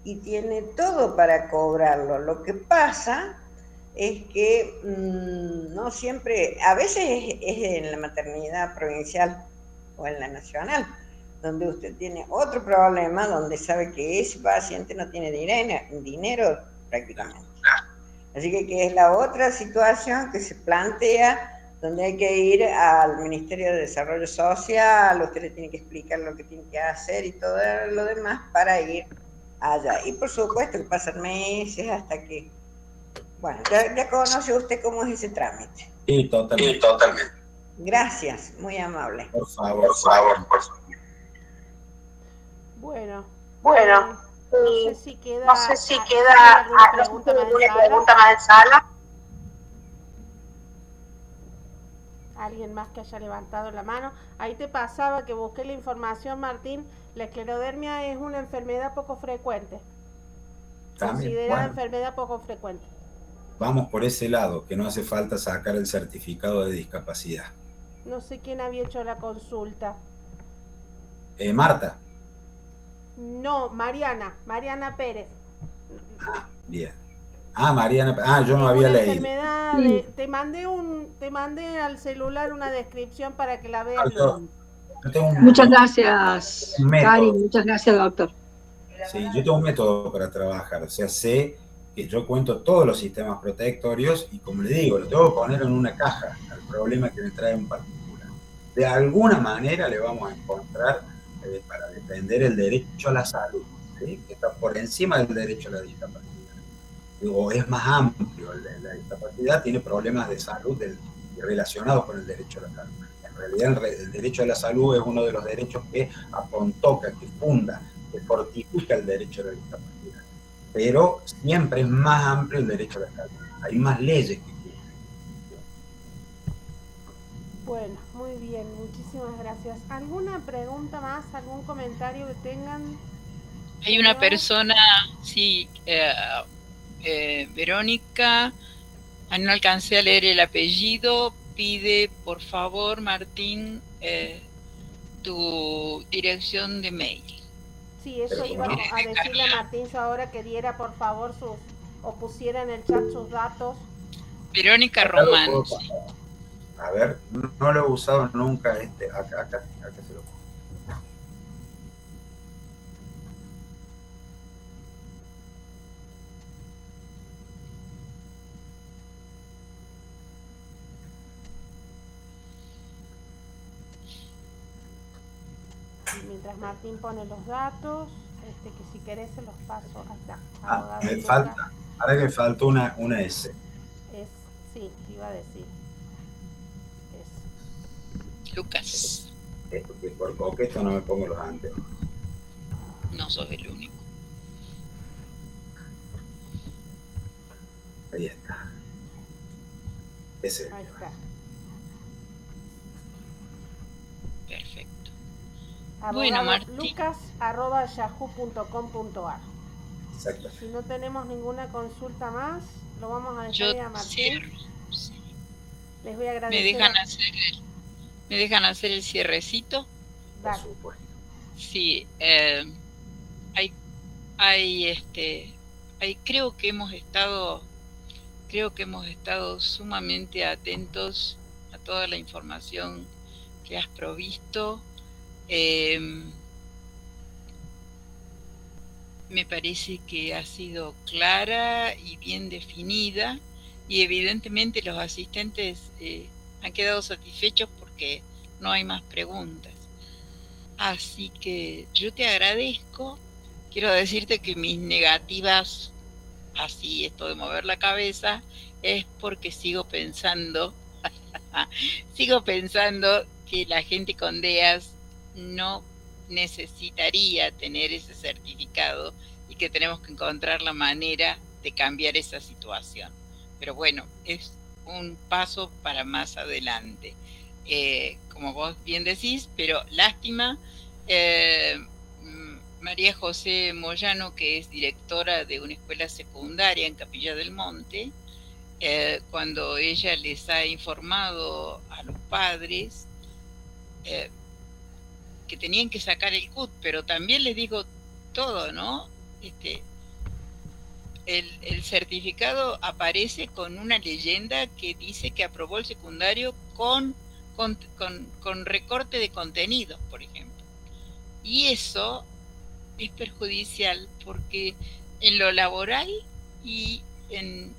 y tiene todo para cobrarlo. Lo que pasa es que no siempre, a veces es en la maternidad provincial o en la nacional, donde usted tiene otro problema, donde sabe que ese paciente no tiene dinero prácticamente. Así que es la otra situación que se plantea, donde hay que ir al Ministerio de Desarrollo Social, usted le tiene que explicar lo que tiene que hacer y todo lo demás para ir allá. Y por supuesto que pasan meses hasta que, bueno, ya conoce usted cómo es ese trámite. Sí, totalmente. Gracias, muy amable. Por favor. Bueno. No sé si queda alguna pregunta más en sala. Alguien más que haya levantado la mano. Ahí te pasaba que busqué la información, Martín. La esclerodermia es una enfermedad poco frecuente. Considerada enfermedad poco frecuente. Vamos por ese lado, que no hace falta sacar el certificado de discapacidad. No sé quién había hecho la consulta. Marta. No, Mariana Pérez. Bien. Mariana, yo no había leído. Te mandé al celular una descripción para que la veas. Muchas gracias, Cari, muchas gracias, doctor. Sí, yo tengo un método para trabajar, o sea, sé que yo cuento todos los sistemas protectorios y como le digo, lo tengo que poner en una caja al problema que me trae en particular. De alguna manera le vamos a encontrar para defender el derecho a la salud. ¿sí? Que está por encima del derecho a la discapacidad. O es más amplio. La discapacidad tiene problemas de salud relacionados con el derecho a la salud. En realidad el derecho a la salud es uno de los derechos que apontoca, que funda, que fortifica el derecho a la discapacidad. Pero siempre es más amplio el derecho a la salud. Hay más leyes que cubren. Bueno, muy bien, muchísimas gracias. ¿Alguna pregunta más? ¿Algún comentario que tengan? Hay una persona, sí, Verónica, no alcancé a leer el apellido, pide por favor, Martín, tu dirección de mail. Sí, eso iba a decirle a Martín yo ahora que diera por favor o pusiera en el chat sus datos. Verónica Román. A ver, no lo he usado nunca acá se lo pongo. Mientras Martín pone los datos, que si querés se los paso hasta. Me falta, ahora que falta una S. Sí, te iba a decir. Lucas. Porque por coqueto no me pongo los anteojos. No sos el único. Ahí está. Ese. Ahí está. Perfecto. Bueno, lucas@yahoo.com.ar. Exacto. Si no tenemos ninguna consulta más, lo vamos a dejar a Martín. Sí. Les voy a agradecer. ¿Me dejan hacer el cierrecito? Por supuesto. Sí, creo que hemos estado sumamente atentos a toda la información que has provisto. Me parece que ha sido clara y bien definida, y evidentemente los asistentes han quedado satisfechos porque no hay más preguntas. Así que yo te agradezco. Quiero decirte que mis negativas, así esto de mover la cabeza, es porque sigo pensando que la gente con DEAS no necesitaría tener ese certificado y que tenemos que encontrar la manera de cambiar esa situación. Pero bueno, es un paso para más adelante. Como vos bien decís, pero lástima, María José Moyano, que es directora de una escuela secundaria en Capilla del Monte, cuando ella les ha informado a los padres que tenían que sacar el CUT, pero también les digo todo, ¿no? El certificado aparece con una leyenda que dice que aprobó el secundario con recorte de contenidos, por ejemplo. Y eso es perjudicial porque en lo laboral y en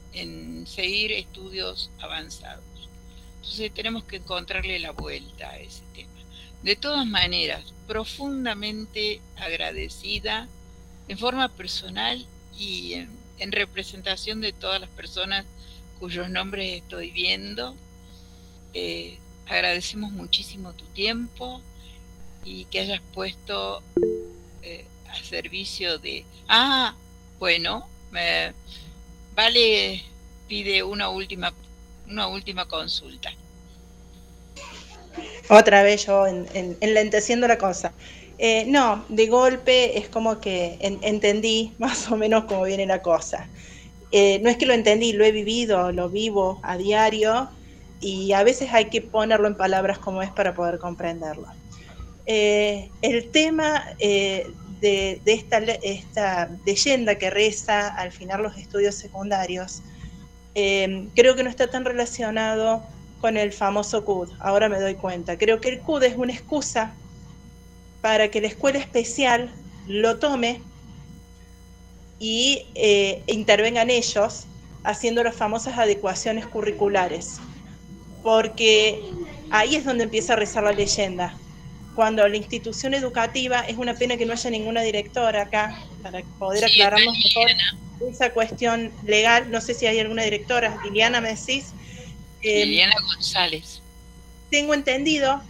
seguir estudios avanzados. Entonces tenemos que encontrarle la vuelta a ese tema. De todas maneras, profundamente agradecida en forma personal y en representación de todas las personas cuyos nombres estoy viendo. Agradecemos muchísimo tu tiempo y que hayas puesto a servicio de... Bueno, Vale pide una última consulta. Otra vez yo enlenteciendo la cosa. No, de golpe es como que entendí más o menos cómo viene la cosa. No es que lo entendí, lo he vivido, lo vivo a diario y a veces hay que ponerlo en palabras como es para poder comprenderlo. El tema de esta leyenda que reza al final los estudios secundarios, creo que no está tan relacionado con el famoso CUD. Ahora me doy cuenta. Creo que el CUD es una excusa para que la escuela especial lo tome y intervengan ellos haciendo las famosas adecuaciones curriculares. Porque ahí es donde empieza a rezar la leyenda. cuando la institución educativa, es una pena que no haya ninguna directora acá, para poder aclararnos mejor esa cuestión legal. No sé si hay alguna directora. Liliana, ¿me decís? Liliana González. Tengo entendido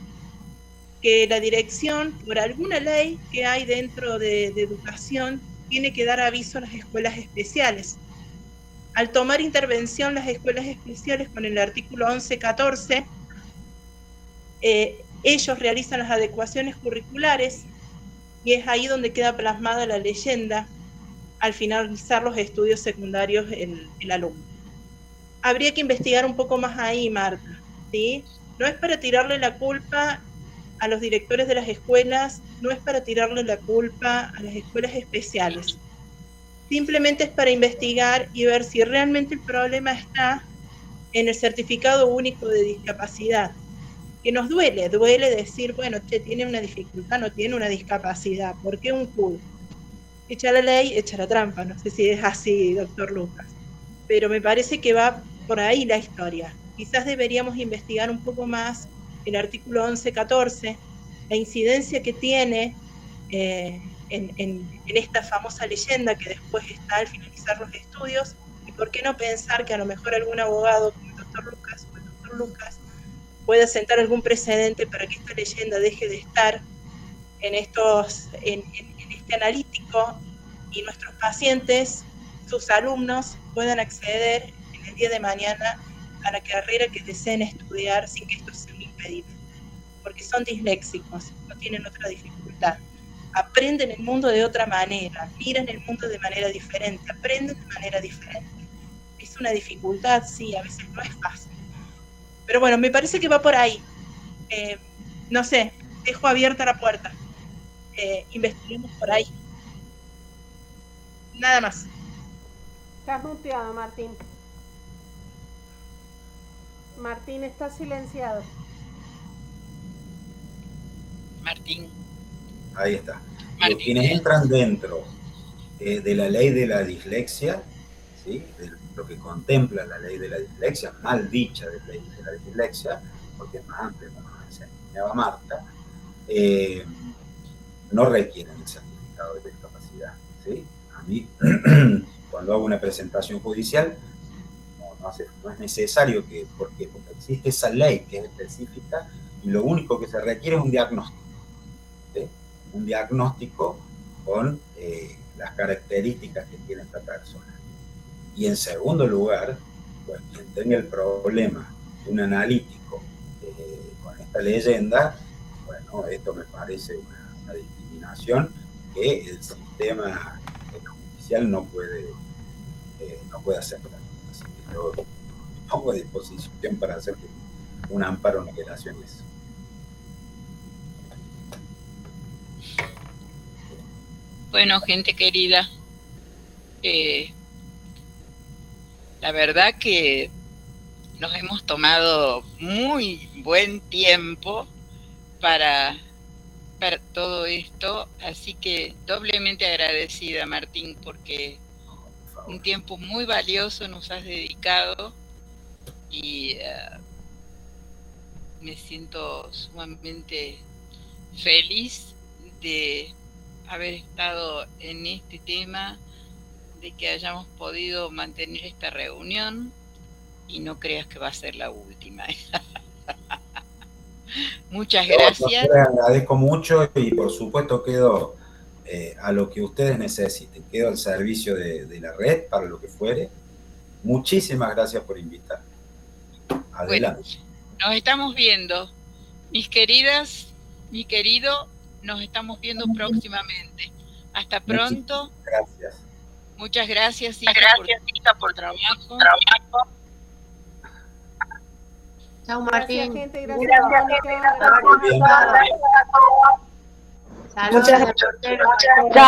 que la dirección, por alguna ley que hay dentro de educación, tiene que dar aviso a las escuelas especiales. Al tomar intervención las escuelas especiales con el artículo 1114, ellos realizan las adecuaciones curriculares y es ahí donde queda plasmada la leyenda al finalizar los estudios secundarios el alumno. Habría que investigar un poco más ahí, Marta, ¿sí? No es para tirarle la culpa a los directores de las escuelas, no es para tirarle la culpa a las escuelas especiales. Simplemente es para investigar y ver si realmente el problema está en el certificado único de discapacidad. Que nos duele decir, bueno, tiene una dificultad, no tiene una discapacidad. ¿Por qué un CUD? Echa la ley, echa la trampa. No sé si es así, doctor Lucas. Pero me parece que va por ahí la historia. Quizás deberíamos investigar un poco más el artículo 1114, la incidencia que tiene en esta famosa leyenda que después está al finalizar los estudios, y por qué no pensar que a lo mejor algún abogado como el doctor Lucas o el doctor Lucas pueda sentar algún precedente para que esta leyenda deje de estar en este analítico y nuestros pacientes, sus alumnos, puedan acceder en el día de mañana a la carrera que deseen estudiar sin que esto sea un impedimento, porque son disléxicos, no tienen otra dificultad. Aprenden el mundo de otra manera, miran el mundo de manera diferente, aprenden de manera diferente. Es una dificultad, sí, a veces no es fácil. Pero bueno, me parece que va por ahí. No sé, dejo abierta la puerta. Investiguemos por ahí. Nada más. Estás muteado, Martín. Martín, está silenciado. Martín. Ahí está. Martín. Quienes entran dentro de la ley de la dislexia, ¿sí? De lo que contempla la ley de la dislexia, mal dicha de ley de la dislexia, porque es más amplia, como enseñaba Marta, no requieren el certificado de discapacidad, ¿sí? A mí, cuando hago una presentación judicial, no es necesario porque existe esa ley que es específica y lo único que se requiere es un diagnóstico, ¿sí? Un diagnóstico con las características que tiene esta persona. Y en segundo lugar, pues quien tenga el problema de un analítico con esta leyenda, bueno, esto me parece una discriminación que el sistema judicial no puede aceptar. Así que yo me pongo a disposición para hacer un amparo en operación eso. Bueno, gente querida, la verdad que nos hemos tomado muy buen tiempo para todo esto, así que doblemente agradecida, Martín, porque un tiempo muy valioso nos has dedicado y me siento sumamente feliz de haber estado en este tema, de que hayamos podido mantener esta reunión y no creas que va a ser la última. Muchas gracias. Yo les agradezco mucho y por supuesto quedo a lo que ustedes necesiten, quedo al servicio de la red para lo que fuere. Muchísimas gracias por invitar. Adelante. Bueno, nos estamos viendo, mis queridas, mi querido, nos estamos viendo próximamente. Hasta pronto. Gracias. Muchas gracias, hija, por trabajo. Chao, Martín. Gracias, gente. Gracias, Muchas gracias.